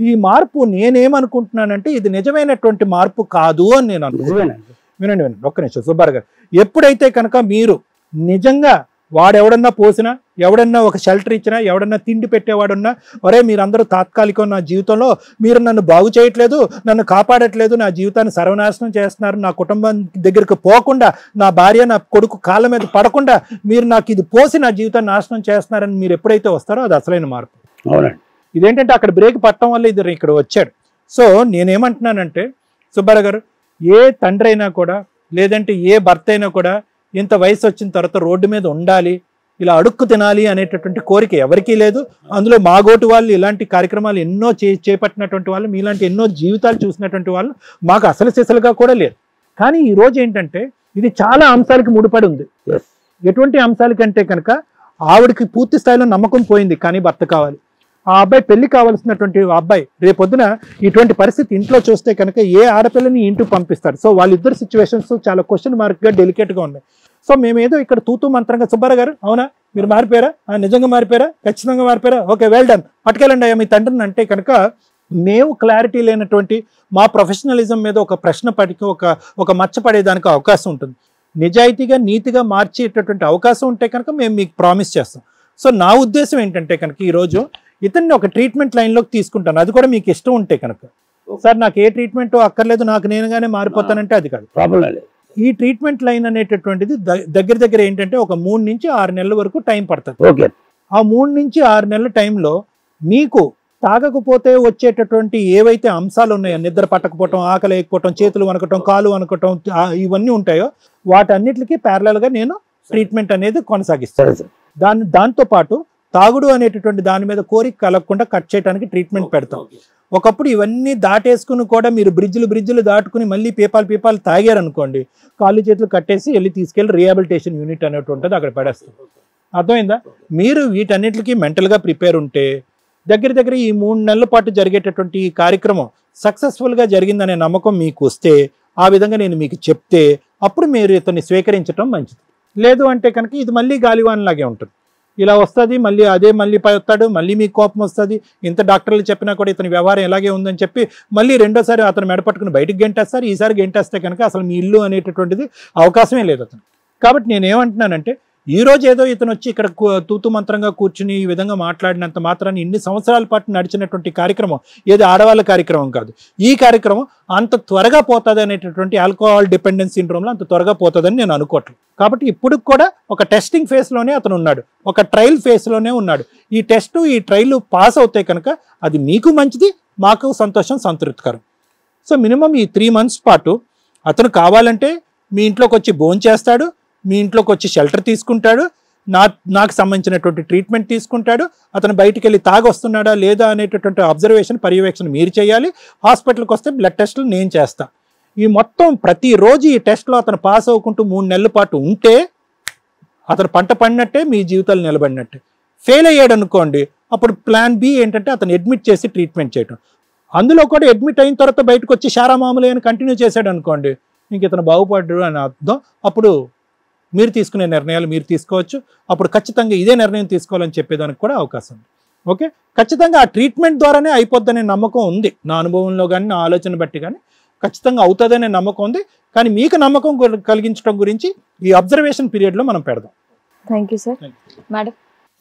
ఈ మార్పు నేనేమనుకుంటున్నానంటే ఇది నిజమైనటువంటి మార్పు కాదు అని నేను అనుకుంటున్నాను. వినండి ఒక్క నిమిషం సుబ్బారావు గారు, ఎప్పుడైతే కనుక మీరు నిజంగా వాడెవడన్నా పోసినా, ఎవడన్నా ఒక షెల్టర్ ఇచ్చినా, ఎవడన్నా తిండి పెట్టేవాడున్నా, ఒరే మీరందరూ తాత్కాలికం, నా జీవితంలో మీరు నన్ను బాగు చేయట్లేదు, నన్ను కాపాడట్లేదు, నా జీవితాన్ని సర్వనాశనం చేస్తున్నారు, నా కుటుంబం దగ్గరికి పోకుండా, నా భార్య నా కొడుకు కాళ్ళ మీద పడకుండా మీరు నాకు ఇది పోసి నా జీవితాన్ని నాశనం చేస్తున్నారని మీరు ఎప్పుడైతే వస్తారో అది అసలైన మార్పు. అవునండి. ఇదేంటంటే అక్కడ బ్రేక్ పట్టడం వల్ల ఇది ఇక్కడ వచ్చాడు. సో నేనేమంటున్నానంటే సుబ్బారావు గారు, ఏ తండ్రి అయినా కూడా లేదంటే ఏ భర్త అయినా కూడా ఇంత వయసు వచ్చిన తర్వాత రోడ్డు మీద ఉండాలి, ఇలా అడుక్కు తినాలి అనేటటువంటి కోరిక ఎవరికీ లేదు. అందులో మాగోటి వాళ్ళు ఇలాంటి కార్యక్రమాలు ఎన్నో చేపట్టినటువంటి వాళ్ళు, మీలాంటి ఎన్నో జీవితాలు చూసినటువంటి వాళ్ళు మాకు అసలు సిసలుగా కూడా లేదు. కానీ ఈ రోజు ఏంటంటే ఇది చాలా అంశాలకి ముడిపడి ఉంది. ఎటువంటి అంశాలకంటే కనుక ఆవిడకి పూర్తి స్థాయిలో నమ్మకం పోయింది, కానీ భర్త కావాలి. ఆ అబ్బాయి పెళ్లి కావాల్సినటువంటి అబ్బాయి రేపొద్దున ఇటువంటి పరిస్థితి ఇంట్లో చూస్తే కనుక ఏ ఆడపిల్లని ఇంటికి పంపిస్తారు? సో వాళ్ళిద్దరు సిచ్యువేషన్స్ చాలా క్వశ్చన్ మార్క్గా డెలికేట్గా ఉన్నాయి. సో మేమేదో ఇక్కడ తూతూ మంత్రంగా సుబ్బారావు గారు అవునా మీరు మారిపోయారా, నిజంగా మారిపోయారా, ఖచ్చితంగా మారిపోయారా, ఓకే వెల్ డన్, పట్టుకెళ్ళండి అయ్యా మీ తండ్రిని అంటే కనుక మేము క్లారిటీ లేనటువంటి మా ప్రొఫెషనలిజం మీద ఒక ప్రశ్న పడికి ఒక మచ్చ పడేదానికి అవకాశం ఉంటుంది. నిజాయితీగా నీతిగా మార్చేటటువంటి అవకాశం ఉంటే కనుక మేము మీకు ప్రామిస్ చేస్తాం. సో నా ఉద్దేశం ఏంటంటే కనుక ఈరోజు ఇతన్ని ఒక ట్రీట్మెంట్ లైన్లోకి తీసుకుంటాను, అది కూడా మీకు ఇష్టం ఉంటే కనుక. సార్ నాకు ఏ ట్రీట్మెంట్ అక్కర్లేదు, నాకు నేనుగానే మారిపోతానంటే అది కాదు ప్రాబ్లం. ఈ ట్రీట్మెంట్ లైన్ అనేటటువంటిది దగ్గర ఏంటంటే ఒక 3 నుంచి 6 నెలల వరకు టైం పడుతుంది. ఆ 3 నుంచి 6 నెలల టైంలో మీకు తాగకపోతే వచ్చేటటువంటి ఏవైతే అంశాలు ఉన్నాయో, నిద్ర పట్టకపోవటం, ఆకలి వేయకపోవటం, చేతులు వనకటం, కాలు వనకటం, ఇవన్నీ ఉంటాయో వాటన్నిటికీ ప్యారలల్గా నేను ట్రీట్మెంట్ అనేది కొనసాగిస్తాను. దాంతో పాటు తాగుడు అనేటటువంటి దాని మీద కోరిక కలగకుండా కట్ చేయడానికి ట్రీట్మెంట్ పెడతాం. ఒకప్పుడు ఇవన్నీ దాటేసుకుని కూడా మీరు బ్రిడ్జ్లు దాటుకుని మళ్ళీ పీపాలు తాగారనుకోండి, కాళ్ళు చేతులు కట్టేసి వెళ్ళి తీసుకెళ్ళి రీహాబిలిటేషన్ యూనిట్ అనేటువంటి ఉంటుంది, అక్కడ పడేస్తాం. అర్థమైందా? మీరు వీటన్నిటికీ మెంటల్గా ప్రిపేర్ ఉంటే దగ్గర ఈ 3 నెలల పాటు జరిగేటటువంటి ఈ కార్యక్రమం సక్సెస్ఫుల్గా జరిగిందనే నమ్మకం మీకు వస్తే, ఆ విధంగా నేను మీకు చెప్తే అప్పుడు మీరు ఇతన్ని స్వీకరించడం మంచిది. లేదు అంటే కనుక ఇది మళ్ళీ గాలివాన్లాగే ఉంటుంది, ఇలా వస్తుంది, మళ్ళీ వస్తాడు, మళ్ళీ మీకు కోపం వస్తుంది. ఇంత డాక్టర్లు చెప్పినా కూడా ఇతని వ్యవహారం ఎలాగే ఉందని చెప్పి మళ్ళీ రెండోసారి అతను మెడపట్టుకుని బయటకు గెంటేస్తారు. ఈసారి గెంటేస్తే కనుక అసలు మీ ఇల్లు అనేటటువంటిది అవకాశమే లేదు అతను. కాబట్టి నేనేమంటున్నానంటే ఈ రోజు ఏదో ఇతను వచ్చి ఇక్కడ తూతు మంత్రంగా కూర్చుని ఈ విధంగా మాట్లాడినంత మాత్రాన్ని ఇన్ని సంవత్సరాల పాటు నడిచినటువంటి కార్యక్రమం ఏది ఆడవాళ్ళ కార్యక్రమం కాదు. ఈ కార్యక్రమం అంత త్వరగా పోతుంది అనేటటువంటి ఆల్కహాల్ డిపెండెన్స్ సిండ్రోమ్లో అంత త్వరగా పోతుందని నేను అనుకోవట్లేదు. కాబట్టి ఇప్పుడు కూడా ఒక టెస్టింగ్ ఫేజ్లోనే అతను ఉన్నాడు, ఒక ట్రయల్ ఫేజ్లోనే ఉన్నాడు. ఈ టెస్ట్ ఈ ట్రయల్ పాస్ అవుతాయి కనుక అది మీకు మంచిది, మాకు సంతోషం, సంతృప్తికరం. సో మినిమం ఈ 3 months పాటు అతను కావాలంటే మీ ఇంట్లోకి వచ్చి భోంచేస్తాడు, మీ ఇంట్లోకి వచ్చి షెల్టర్ తీసుకుంటాడు, నాకు సంబంధించినటువంటి ట్రీట్మెంట్ తీసుకుంటాడు. అతను బయటికి వెళ్ళి తాగొస్తున్నాడా లేదా అనేటటువంటి పర్యవేక్షణ మీరు చేయాలి. హాస్పిటల్కి వస్తే బ్లడ్ టెస్టులు నేను చేస్తా. ఈ మొత్తం ప్రతిరోజు ఈ టెస్ట్లో అతను పాస్ అవ్వకుంటూ 3 నెలల పాటు ఉంటే అతను పంట పడినట్టే మీ జీవితాలు నిలబడినట్టే. ఫెయిల్ అయ్యాడు అనుకోండి, అప్పుడు ప్లాన్ బి ఏంటంటే అతను అడ్మిట్ చేసి ట్రీట్మెంట్ చేయడం. అందులో కూడా అడ్మిట్ అయిన తర్వాత బయటకు వచ్చి శారా మామూలు అని కంటిన్యూ చేశాడు అనుకోండి, ఇంక ఇతను బాగుపడ్డాడు అని అర్థం. అప్పుడు మీరు తీసుకునే నిర్ణయాలు మీరు తీసుకోవచ్చు. అప్పుడు ఖచ్చితంగా ఇదే నిర్ణయం తీసుకోవాలని చెప్పేదానికి కూడా అవకాశం ఉంది. ఓకే, ఖచ్చితంగా ఆ ట్రీట్మెంట్ ద్వారానే అయిపోద్దనే నమ్మకం ఉంది. నా అనుభవంలో కానీ నా ఆలోచన బట్టి కానీ ఖచ్చితంగా అవుతుందనే నమ్మకం ఉంది. కానీ మీకు నమ్మకం కలిగించడం గురించి ఈ అబ్జర్వేషన్ పీరియడ్లో మనం పెడదాం. Thank you sir. Madam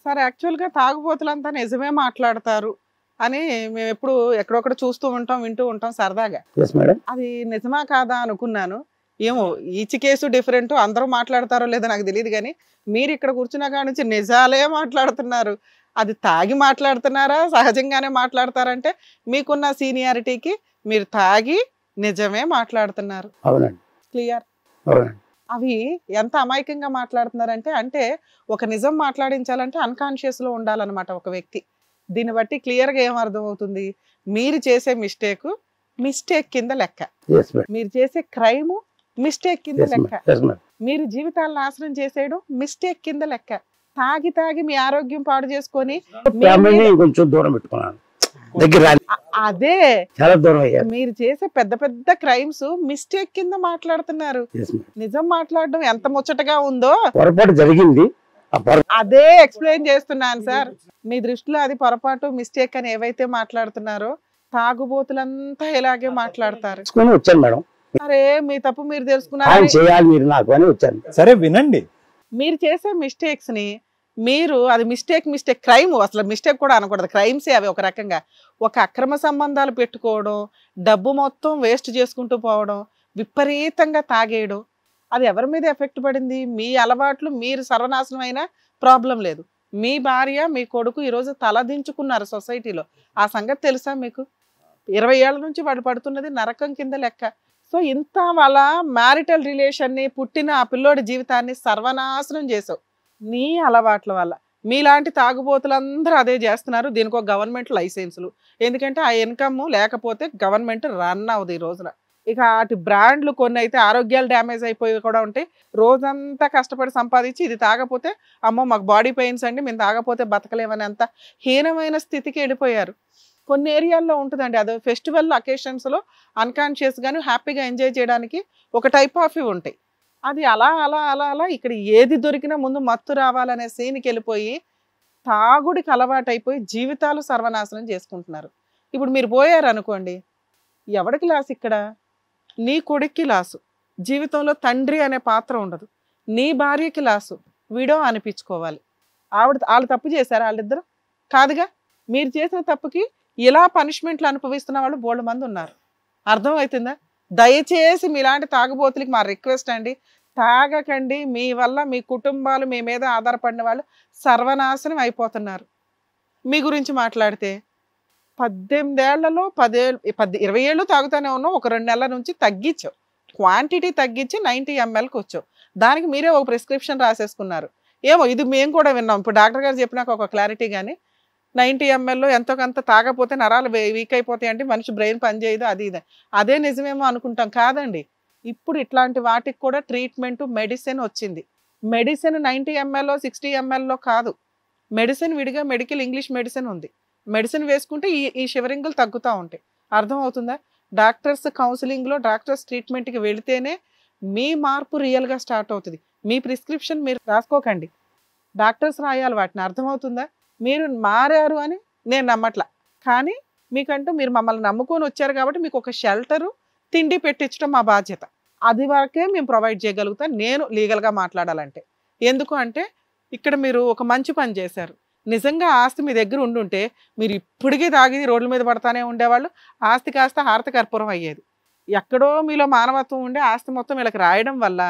sir, యాక్చువల్గా తాగుబోతులంతా నిజమే మాట్లాడతారు అని మేము ఎప్పుడు ఎక్కడొక్కడ చూస్తూ ఉంటాం, వింటూ ఉంటాం సరదాగా. అది నిజమా కాదా అనుకున్నాను. ఏమో ఈచ్ కేసు డిఫరెంట్, అందరూ మాట్లాడతారో లేదో నాకు తెలియదు. కానీ మీరు ఇక్కడ కూర్చున్న కాడ నుంచి నిజాలే మాట్లాడుతున్నారు. అది తాగి మాట్లాడుతున్నారా, సహజంగానే మాట్లాడతారంటే మీకున్న సీనియారిటీకి మీరు తాగి నిజమే మాట్లాడుతున్నారు. క్లియర్. అవి ఎంత అమాయకంగా మాట్లాడుతున్నారంటే, అంటే ఒక నిజం మాట్లాడించాలంటే అన్కాన్షియస్ లో ఉండాలన్నమాట ఒక వ్యక్తి. దీన్ని బట్టి క్లియర్ గా ఏం అర్థం అవుతుంది, మీరు చేసే మిస్టేక్ కింద లెక్క, మీరు చేసే క్రైమ్ మిస్టేక్ కింద లెక్క, మీరు జీవితాలను నాశనం చేసేయడం మిస్టేక్ కింద లెక్క. తాగి తాగి మీ ఆరోగ్యం పాడు చేసుకొని కొంచెం దూరం పెట్టుకున్నాను. అదే మీరు చేసే పెద్ద పెద్ద క్రైమ్స్ మిస్టేక్ కింద మాట్లాడుతున్నారు. నిజం మాట్లాడడం ఎంత ముచ్చటగా ఉందో పొరపాటు జరిగింది, అదే ఎక్స్ప్లెయిన్ చేస్తున్నాను సార్. మీ దృష్టిలో అది పొరపాటు, మిస్టేక్ అని ఏవైతే మాట్లాడుతున్నారో తాగుబోతులంతా ఇలాగే మాట్లాడతారు. వచ్చాను మేడం. అరే మీ తప్పు మీరు తెలుసుకున్నారు. సరే వినండి, మీరు చేసే మిస్టేక్స్ ని మీరు అది మిస్టేక్ క్రైమ్, అసలు మిస్టేక్ కూడా అనకూడదు, క్రైమ్సే అవి. ఒక రకంగా ఒక అక్రమ సంబంధాలు పెట్టుకోవడం, డబ్బు మొత్తం వేస్ట్ చేసుకుంటూ పోవడం, విపరీతంగా తాగేయడం, అది ఎవరి మీద ఎఫెక్ట్ పడింది? మీ అలవాట్లు మీరు సర్వనాశనం అయినా ప్రాబ్లం లేదు. మీ భార్య మీ కొడుకు ఈరోజు తలదించుకున్నారు సొసైటీలో. ఆ సంగతి తెలుసా మీకు? 20 ఏళ్ల నుంచి వాడు పడుతున్నది నరకం కింద లెక్క. సో ఇంత వాళ్ళ మ్యారిటల్ రిలేషన్ని, పుట్టిన ఆ పిల్లోడి జీవితాన్ని సర్వనాశనం చేసావు నీ అలవాట్ల వల్ల. మీలాంటి తాగుబోతులందరూ అదే చేస్తున్నారు. దీనికి ఒక గవర్నమెంట్ లైసెన్సులు, ఎందుకంటే ఆ ఇన్కమ్ లేకపోతే గవర్నమెంట్ రన్ అవ్వదు ఈ రోజున. ఇక అటు బ్రాండ్లు కొన్ని అయితే ఆరోగ్యాలు డ్యామేజ్ అయిపోయి కూడా ఉంటాయి. రోజంతా కష్టపడి సంపాదించి ఇది తాగపోతే అమ్మో మాకు బాడీ పెయిన్స్ అండి, మేము తాగపోతే బతకలేమని అంత హీనమైన స్థితికి వెళ్ళిపోయారు. కొన్ని ఏరియాల్లో ఉంటుందండి, అదే ఫెస్టివల్ అకేషన్స్లో అన్కాన్షియస్గాను హ్యాపీగా ఎంజాయ్ చేయడానికి ఒక టైప్ ఆఫ్ ఇవి ఉంటాయి. అది అలా అలా అలా అలా ఇక్కడ ఏది దొరికినా ముందు మత్తు రావాలనే సీన్కి వెళ్ళిపోయి తాగుడికి అలవాటు అయిపోయి జీవితాలు సర్వనాశనం చేసుకుంటున్నారు. ఇప్పుడు మీరు పోయారు అనుకోండి, ఎవడికి లాస్? ఇక్కడ నీ కొడుక్కి లాసు, జీవితంలో తండ్రి అనే పాత్ర ఉండదు. నీ భార్యకి లాసు, వీడో అనిపించుకోవాలి. వాళ్ళు తప్పు చేశారు వాళ్ళిద్దరు కాదుగా. మీరు చేసిన తప్పుకి ఇలా పనిష్మెంట్లు అనుభవిస్తున్న వాళ్ళు బోల్డ్ మంది ఉన్నారు. అర్థమవుతుందా? దయచేసి మీలాంటి తాగుబోతులకి మా రిక్వెస్ట్ అండి, తాగకండి. మీ వల్ల మీ కుటుంబాలు మీ మీద ఆధారపడిన వాళ్ళు సర్వనాశనం అయిపోతున్నారు. మీ గురించి మాట్లాడితే 18 ఏళ్లలో 20 ఏళ్ళు తాగుతూనే ఉన్నావు. ఒక 2 నెలల నుంచి తగ్గించావు, క్వాంటిటీ తగ్గించి 90 mlకి వచ్చావు. దానికి మీరే ఒక ప్రిస్క్రిప్షన్ రాసేసుకున్నారు. ఏమో ఇది మేము కూడా విన్నాం. ఇప్పుడు డాక్టర్ గారు చెప్పినాక ఒక క్లారిటీ. కానీ 90 mlలో ఎంతో కొంత తాగపోతే నరాలు వీక్ అయిపోతాయి అంటే మనిషి బ్రెయిన్ పనిచేయదు, అది ఇది. అదే నిజమేమో అనుకుంటాం, కాదండి. ఇప్పుడు ఇట్లాంటి వాటికి కూడా ట్రీట్మెంట్ మెడిసిన్ వచ్చింది. మెడిసిన్ 90 ml 60 mlలో కాదు, మెడిసిన్ విడిగా మెడికల్ ఇంగ్లీష్ మెడిసిన్ ఉంది. మెడిసిన్ వేసుకుంటే ఈ షివరింగ్లు తగ్గుతూ ఉంటాయి. అర్థమవుతుందా? డాక్టర్స్ కౌన్సిలింగ్లో డాక్టర్స్ ట్రీట్మెంట్కి వెళితేనే మీ మార్పు రియల్గా స్టార్ట్ అవుతుంది. మీ ప్రిస్క్రిప్షన్ మీరు రాసుకోకండి, డాక్టర్స్ రాయాలి వాటిని. అర్థమవుతుందా? మీరు మారారు అని నేను నమ్మట్లా, కానీ మీకంటూ మీరు మమ్మల్ని నమ్ముకొని వచ్చారు కాబట్టి మీకు ఒక షెల్టరు, తిండి పెట్టించడం మా బాధ్యత. అది వరకే మేము ప్రొవైడ్ చేయగలుగుతాం నేను లీగల్గా మాట్లాడాలంటే. ఎందుకు అంటే ఇక్కడ మీరు ఒక మంచి పని చేశారు. నిజంగా ఆస్తి మీ దగ్గర ఉండుంటే మీరు ఇప్పటికీ తాగి రోడ్ల మీద పడతానే ఉండేవాళ్ళు. ఆస్తి కాస్త హారత కర్పూరం అయ్యేది. ఎక్కడో మీలో మానవత్వం ఉండే ఆస్తి మొత్తం వీళ్ళకి రాయడం వల్ల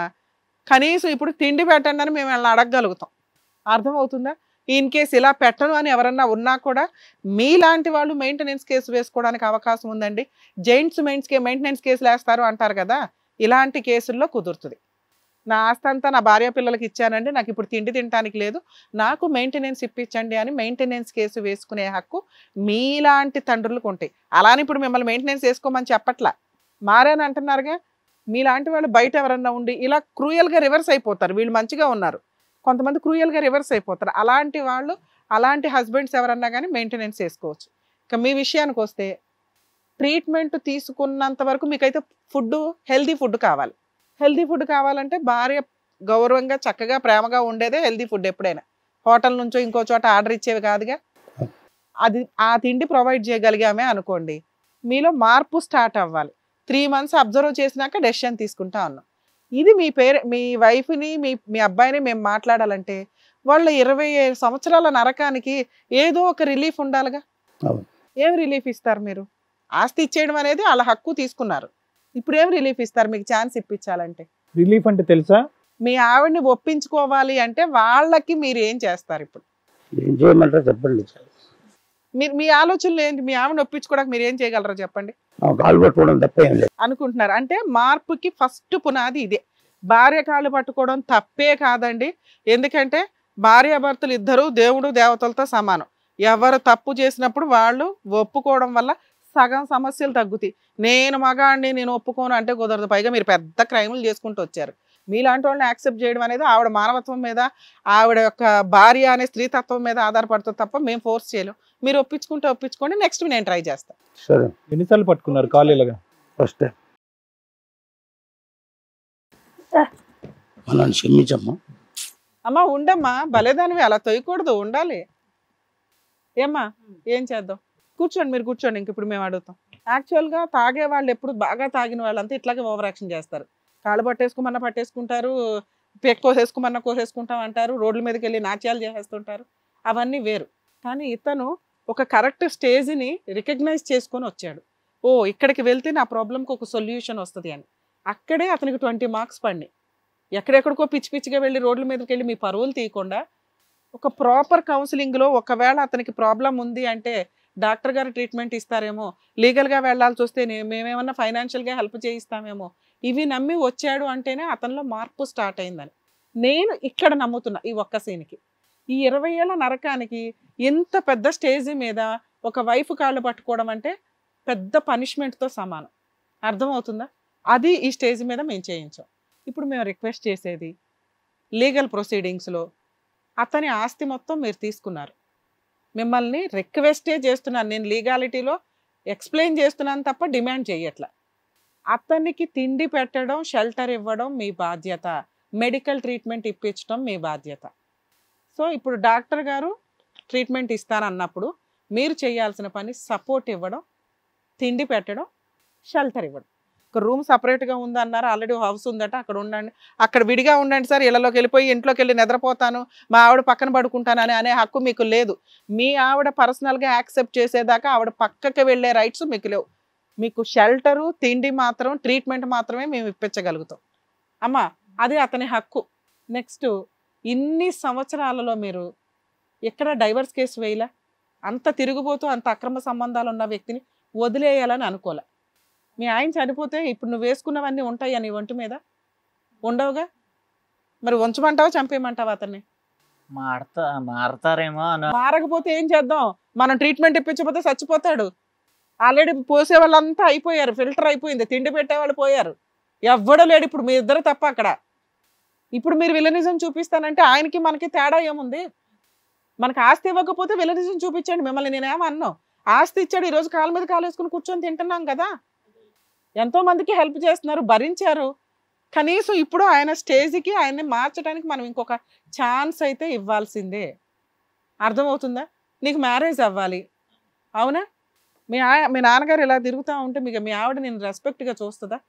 కనీసం ఇప్పుడు తిండి పెట్టండి అని మేము వీళ్ళని అడగగలుగుతాం. అర్థమవుతుందా? ఇన్ కేసు ఇలా పెట్టను అని ఎవరన్నా ఉన్నా కూడా మీలాంటి వాళ్ళు మెయింటెనెన్స్ కేసు వేసుకోవడానికి అవకాశం ఉందండి. జెయింట్స్ మెయింటెనెన్స్ కేసులు వేస్తారు అంటారు కదా, ఇలాంటి కేసుల్లో కుదురుతుంది. నా ఆస్తి అంతా నా భార్య పిల్లలకి ఇచ్చానండి, నాకు ఇప్పుడు తిండి తినడానికి లేదు, నాకు మెయింటెనెన్స్ ఇప్పించండి అని మెయింటెనెన్స్ కేసు వేసుకునే హక్కు మీలాంటి తండ్రులకు ఉంటాయి. అలానే ఇప్పుడు మిమ్మల్ని మెయింటెనెన్స్ వేసుకోమని చెప్పట్లా, మారని అంటున్నారుగా. మీలాంటి వాళ్ళు బయట ఎవరన్నా ఉండి ఇలా క్రూయల్గా రివర్స్ అయిపోతారు. వీళ్ళు మంచిగా ఉన్నారు, కొంతమంది క్రూయల్గా రివర్స్ అయిపోతారు. అలాంటి వాళ్ళు, అలాంటి హస్బెండ్స్ ఎవరన్నా కానీ మెయింటెనెన్స్ చేసుకోవచ్చు. ఇక మీ విషయానికి వస్తే ట్రీట్మెంట్ తీసుకున్నంత వరకు మీకైతే ఫుడ్, హెల్దీ ఫుడ్ కావాలి. హెల్దీ ఫుడ్ కావాలంటే భార్య గౌరవంగా చక్కగా ప్రేమగా ఉండేదే హెల్దీ ఫుడ్. ఎప్పుడైనా హోటల్ నుంచో ఇంకో చోట ఆర్డర్ ఇచ్చేవి కాదుగా. అది ఆ తిండి ప్రొవైడ్ చేయగలిగామే అనుకోండి, మీలో మార్పు స్టార్ట్ అవ్వాలి. 3 months అబ్జర్వ్ చేసినాక డెసిషన్ తీసుకుంటా ఉన్నాం. ఇది మీ వైఫ్ని, మీ అబ్బాయిని మేము మాట్లాడాలంటే వాళ్ళ 27 సంవత్సరాల నరకానికి ఏదో ఒక రిలీఫ్ ఉండాలిగా. ఏం రిలీఫ్ ఇస్తారు మీరు? ఆస్తి ఇచ్చేయడం అనేది వాళ్ళ హక్కు, తీసుకున్నారు. ఇప్పుడు ఏం రిలీఫ్ ఇస్తారు మీకు ఛాన్స్ ఇప్పించాలంటే? రిలీఫ్ అంటే తెలుసా? మీ ఆవిడని ఒప్పించుకోవాలి అంటే వాళ్ళకి మీరు ఏం చేస్తారు? ఇప్పుడు ఏం చేయమంటారు చెప్పండి. మీరు మీ ఆలోచనలు ఏంటి? మీ ఆవిడని ఒప్పించుకోవడానికి మీరు ఏం చేయగలరో చెప్పండి. కాళ్ళు పట్టుకోవడం తప్ప ఏం లేదు అనుకుంటున్నారు. అంటే మార్పుకి ఫస్ట్ పునాది ఇదే. భార్య కాళ్ళు పట్టుకోవడం తప్పే కాదండి. ఎందుకంటే భార్యాభర్తలు ఇద్దరు దేవుడు దేవతలతో సమానం. ఎవరు తప్పు చేసినప్పుడు వాళ్ళు ఒప్పుకోవడం వల్ల సగం సమస్యలు తగ్గుతాయి. నేను మగాడిని, నేను ఒప్పుకోను అంటే కుదరదు. పైగా మీరు పెద్ద క్రైములు చేసుకుంటూ వచ్చారు. మీలాంటి వాళ్ళని యాక్సెప్ట్ చేయడం అనేది ఆవిడ మానవత్వం మీద, ఆవిడ యొక్క భార్య అనే స్త్రీతత్వం మీద ఆధారపడుతుంది తప్ప మేము ఫోర్స్ చేయలేం. మీరు ఒప్పించుకుంటే ఒప్పించుకోండి, నెక్స్ట్ నేను ట్రై చేస్తాను. సరే. ఎన్నిసార్లు పట్టుకున్నారు కాలు ఇలాగా? ఫస్ట్ మనం క్షమించమ్మా. అమ్మా ఉండమ్మా, భలేదానివి, అలా తొయ్యకూడదు, ఉండాలి. ఏమ్మా ఏం చేద్దాం? కూర్చోండి, మీరు కూర్చోండి. ఇంక ఇప్పుడు మేము అడుగుతాం. యాక్చువల్గా తాగే వాళ్ళు ఎప్పుడు బాగా తాగిన వాళ్ళంతా ఇట్లాగే ఓవర్ యాక్షన్ చేస్తారు. కాళ్ళు పట్టేసుకోమన్నా పట్టేసుకుంటారు, పెక్ కోసేసుకోమన్నా కోసేసుకుంటాం అంటారు, రోడ్ల మీదకి వెళ్ళి నాట్యాలు చేసేస్తుంటారు. అవన్నీ వేరు. కానీ ఇతను ఒక కరెక్ట్ స్టేజ్ని రికగ్నైజ్ చేసుకొని వచ్చాడు. ఓ ఇక్కడికి వెళ్తే నా ప్రాబ్లంకి ఒక సొల్యూషన్ వస్తుంది అని. అక్కడే అతనికి 20 మార్క్స్ పడినాయి. ఎక్కడెక్కడికో పిచ్చి పిచ్చిగా వెళ్ళి రోడ్ల మీదకి వెళ్ళి మీ పరువులు తీయకుండా ఒక ప్రాపర్ కౌన్సిలింగ్లో ఒకవేళ అతనికి ప్రాబ్లం ఉంది అంటే డాక్టర్ గారు ట్రీట్మెంట్ ఇస్తారేమో, లీగల్గా వెళ్ళాల్సి వస్తే మేమేమన్నా ఫైనాన్షియల్గా హెల్ప్ చేయిస్తామేమో, ఇవి నమ్మి వచ్చాడు అంటేనే అతనిలో మార్పు స్టార్ట్ అయిందని నేను ఇక్కడ నమ్ముతున్నా. ఈ ఒక్క సీన్కి, ఈ 20 ఏళ్ల నరకానికి ఇంత పెద్ద స్టేజ్ మీద ఒక వైఫ్ కాళ్ళు పట్టుకోవడం అంటే పెద్ద పనిష్మెంట్తో సమానం. అర్థమవుతుందా? అది ఈ స్టేజ్ మీద మేము చేయించాం. ఇప్పుడు మేము రిక్వెస్ట్ చేసేది, లీగల్ ప్రొసీడింగ్స్లో అతని ఆస్తి మొత్తం మీరు తీసుకున్నారు. మిమ్మల్ని రిక్వెస్టే చేస్తున్నాను, నేను లీగాలిటీలో ఎక్స్ప్లెయిన్ చేస్తున్నాను తప్ప డిమాండ్ చేయట్లా. అతనికి తిండి పెట్టడం, షెల్టర్ ఇవ్వడం మీ బాధ్యత, మెడికల్ ట్రీట్మెంట్ ఇప్పించడం మీ బాధ్యత. సో ఇప్పుడు డాక్టర్ గారు ట్రీట్మెంట్ ఇస్తానన్నప్పుడు మీరు చేయాల్సిన పని సపోర్ట్ ఇవ్వడం, తిండి పెట్టడం, షెల్టర్ ఇవ్వడం. ఒక రూమ్ సపరేట్గా ఉందన్నారు, ఆల్రెడీ హౌస్ ఉందట, అక్కడ ఉండండి, అక్కడ విడిగా ఉండండి సార్, ఇళ్లలోకి వెళ్ళిపోయి ఇంట్లోకి వెళ్ళి నిద్రపోతాను, మా ఆవిడ పక్కన పడుకుంటాను అనే హక్కు మీకు లేదు. మీ ఆవిడ పర్సనల్గా యాక్సెప్ట్ చేసేదాకా ఆవిడ పక్కకి వెళ్ళే రైట్స్ మీకు లేవు. మీకు షెల్టరు, తిండి మాత్రం, ట్రీట్మెంట్ మాత్రమే మేము ఇప్పించగలుగుతాం. అమ్మా అది అతని హక్కు. నెక్స్ట్, ఇన్ని సంవత్సరాలలో మీరు ఎక్కడ డైవర్స్ కేసు వేయలే. అంత తిరుగుబోతూ అంత అక్రమ సంబంధాలు ఉన్న వ్యక్తిని వదిలేయాలని అనుకోలే. మీ ఆయన చనిపోతే ఇప్పుడు నువ్వు వేసుకున్నవన్నీ ఉంటాయా నీ ఒంటి మీద? ఉండవుగా. మరి ఉంచమంటావా చంపేయమంటావా అతన్ని? మారతారేమో. మారకపోతే ఏం చేద్దాం? మనం ట్రీట్మెంట్ ఇప్పించకపోతే చచ్చిపోతాడు. ఆల్రెడీ పోసే వాళ్ళంతా అయిపోయారు, ఫిల్టర్ అయిపోయింది, తిండి పెట్టేవాళ్ళు పోయారు, ఎవ్వడూ లేడు. ఇప్పుడు మీ ఇద్దరు తప్ప అక్కడ. ఇప్పుడు మీరు విలనిజం చూపిస్తానంటే ఆయనకి మనకి తేడా ఏముంది? మనకు ఆస్తి ఇవ్వకపోతే విలనిజం చూపించండి. మిమ్మల్ని నేనేమన్నాను? ఆస్తి ఇచ్చాడు, ఈరోజు కాలు మీద కాలు వేసుకుని కూర్చొని తింటున్నాం కదా. ఎంతో మందికి హెల్ప్ చేస్తున్నారు, భరించారు. కనీసం ఇప్పుడు ఆయన స్టేజ్కి ఆయన్ని మార్చడానికి మనం ఇంకొక ఛాన్స్ అయితే ఇవ్వాల్సిందే. అర్థమవుతుందా? నీకు మ్యారేజ్ అవ్వాలి, అవునా? మీ నాన్నగారు ఇలా తిరుగుతూ ఉంటే మీ ఆవిడ నేను రెస్పెక్ట్గా చూస్తుందా?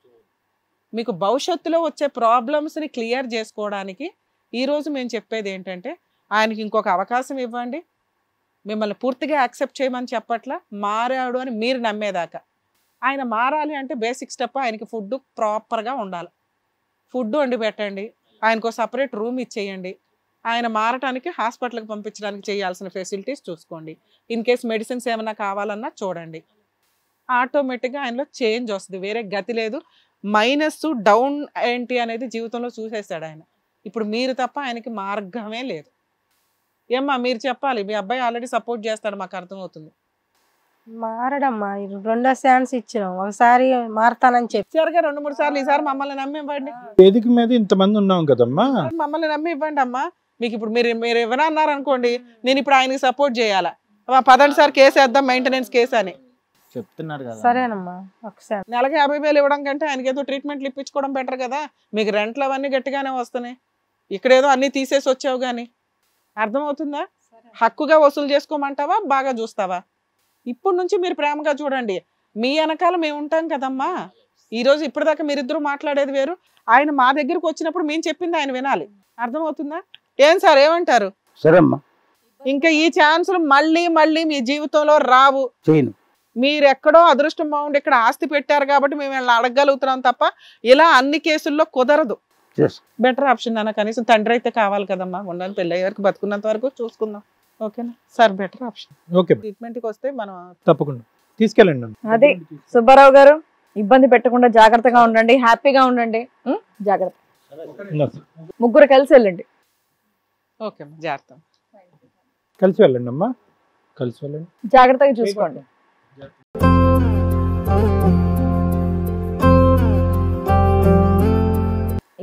మీకు భవిష్యత్తులో వచ్చే ప్రాబ్లమ్స్ని క్లియర్ చేసుకోవడానికి ఈరోజు మేము చెప్పేది ఏంటంటే, ఆయనకి ఇంకొక అవకాశం ఇవ్వండి. మిమ్మల్ని పూర్తిగా యాక్సెప్ట్ చేయమని చెప్పట్లా, మారాడు అని మీరు నమ్మేదాకా. ఆయన మారాలి అంటే బేసిక్ స్టెప్, ఆయనకి ఫుడ్ ప్రాపర్గా ఉండాలి. ఫుడ్ వండి పెట్టండి, ఆయనకు సపరేట్ రూమ్ ఇచ్చేయండి. ఆయన మారటానికి హాస్పిటల్కి పంపించడానికి చేయాల్సిన ఫెసిలిటీస్ చూసుకోండి. ఇన్ కేస్ మెడిసిన్స్ ఏమైనా కావాలన్నా చూడండి. ఆటోమేటిక్గా ఆయనలో చేంజ్ వస్తుంది, వేరే గతి లేదు. మైనస్ డౌన్ ఏంటి అనేది జీవితంలో చూసేసాడు ఆయన. ఇప్పుడు మీరు తప్ప ఆయనకి మార్గమే లేదు. ఏమ్మా మీరు చెప్పాలి. మీ అబ్బాయి ఆల్రెడీ సపోర్ట్ చేస్తాడు, మాకు అర్థమవుతుంది. మారడమ్మా, రెండో ఛాన్స్ ఇచ్చినాం. ఒకసారి మారతానని చెప్పారుగా 2-3 సార్లు. ఈసారి మమ్మల్ని నమ్మి ఇవ్వండి. వేదిక మీద ఇంతమంది ఉన్నాం కదమ్మా, మమ్మల్ని నమ్మి ఇవ్వండి అమ్మా. మీకు ఇప్పుడు మీరు ఎవరైనా అన్నారు అనుకోండి, నేను ఇప్పుడు ఆయనకి సపోర్ట్ చేయాలా, పదండి సార్ కేసు వేద్దాం మెయింటెనెన్స్ కేసు అని చెప్తున్నారు కదా. సరేనమ్మా ఒకసారి నెలకి 50,000 ఇవ్వడం కంటే ఆయనకి ఏదో ట్రీట్మెంట్లు ఇప్పించుకోవడం బెటర్ కదా. మీకు రెంట్లు అవన్నీ గట్టిగానే వస్తున్నాయి, ఇక్కడేదో అన్ని తీసేసి వచ్చావు కానీ. అర్థమవుతుందా? హక్కుగా వసూలు చేసుకోమంటావా, బాగా చూస్తావా? ఇప్పుడు నుంచి మీరు ప్రేమగా చూడండి, మీ వెనకాల మేము ఉంటాం కదమ్మా. ఈరోజు ఇప్పటిదాకా మీరిద్దరూ మాట్లాడేది వేరు, ఆయన మా దగ్గరకు వచ్చినప్పుడు మేము చెప్పింది ఆయన వినాలి. అర్థమవుతుందా? ఏం సార్ ఏమంటారు? సరే అమ్మా, ఇంకా ఈ ఛాన్సులు మళ్ళీ మళ్ళీ మీ జీవితంలో రావు. చేయను. మీరు ఎక్కడో అదృష్టం బాగుండి ఇక్కడ ఆస్తి పెట్టారు కాబట్టి మేము వీళ్ళని అడగలుగుతున్నాం తప్ప ఇలా అన్ని కేసుల్లో కుదరదు. బెటర్ ఆప్షన్ అన్న, కనీసం తండ్రి అయితే కావాలి కదమ్మా, ఉండాలి, పెళ్ళి అయ్యే వరకు బతుకున్నంత వరకు చూసుకుందాం. ఓకేనా సార్? Better option. ఓకే, ట్రీట్మెంట్కి వస్తే మనం తప్పకుండా తీసుకెళ్ళండి. అదే సుబ్బారావు గారు, ఇబ్బంది పెట్టకుండా జాగ్రత్తగా ఉండండి, హ్యాపీగా ఉండండి. జాగ్రత్త, ముగ్గురు కలిసి వెళ్ళండి. ఓకే అమ్మా, జాగ్రత్త. కలిసి వెళ్ళండి అమ్మా, కలిసి వెళ్ళండి, జాగ్రత్తగా చూసుకోండి.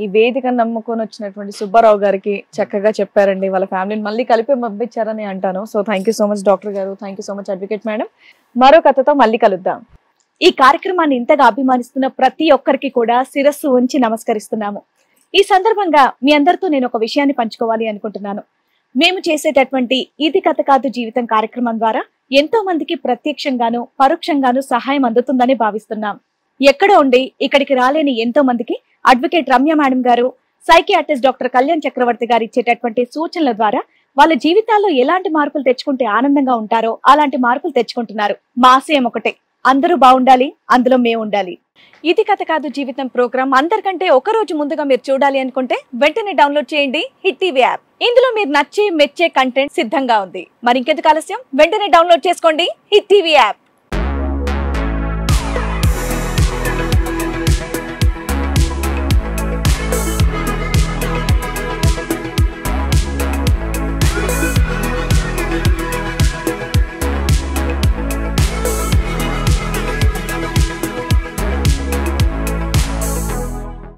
ఈ వేదిక నమ్ముకొని వచ్చినటువంటి సుబ్బారావు గారికి చక్కగా చెప్పారండి, వాళ్ళ ఫ్యామిలీని మళ్ళీ కలిపి పంపించారని అంటాను. So thank you so much doctor గారు, thank you so much advocate madam. మరో కథతో మళ్ళీ కలుద్దాం. ఈ కార్యక్రమాన్ని ఇంతగా అభిమానిస్తున్న ప్రతి ఒక్కరికి కూడా శిరస్సు ఉంచి నమస్కరిస్తున్నాము. ఈ సందర్భంగా మీ అందరితో నేను ఒక విషయాన్ని పంచుకోవాలి అనుకుంటున్నాను. మేము చేసేటటువంటి ఇది కథ కాదు జీవితం కార్యక్రమం ద్వారా ఎంతో మందికి ప్రత్యక్షంగాను పరోక్షంగాను సహాయం అందుతుందని భావిస్తున్నాం. ఎక్కడ ఉండి ఇక్కడికి రాలేని ఎంతో మందికి అడ్వకేట్ రమ్య మేడం గారు, సైకియాట్రిస్ట్ డాక్టర్ కళ్యాణ్ చక్రవర్తి గారు ఇచ్చేటటువంటి సూచనల ద్వారా వాళ్ళ జీవితాల్లో ఎలాంటి మార్పులు తెచ్చుకుంటే ఆనందంగా ఉంటారో అలాంటి మార్పులు తెచ్చుకుంటున్నారు. మా ఆశయం ఒకటే, అందరూ బాగుండాలి, అందులో మేము ఉండాలి. ఇది కథ కాదు జీవితం ప్రోగ్రామ్ అందరికంటే ఒక రోజు ముందుగా మీరు చూడాలి అనుకుంటే వెంటనే డౌన్లోడ్ చేయండి హిట్ టీవీ యాప్. ఇందులో మీరు నచ్చే మెచ్చే కంటెంట్ సిద్ధంగా ఉంది. మరి ఇంకెందుకు ఆలస్యం, వెంటనే డౌన్లోడ్ చేసుకోండి హిట్ టీవీ యాప్.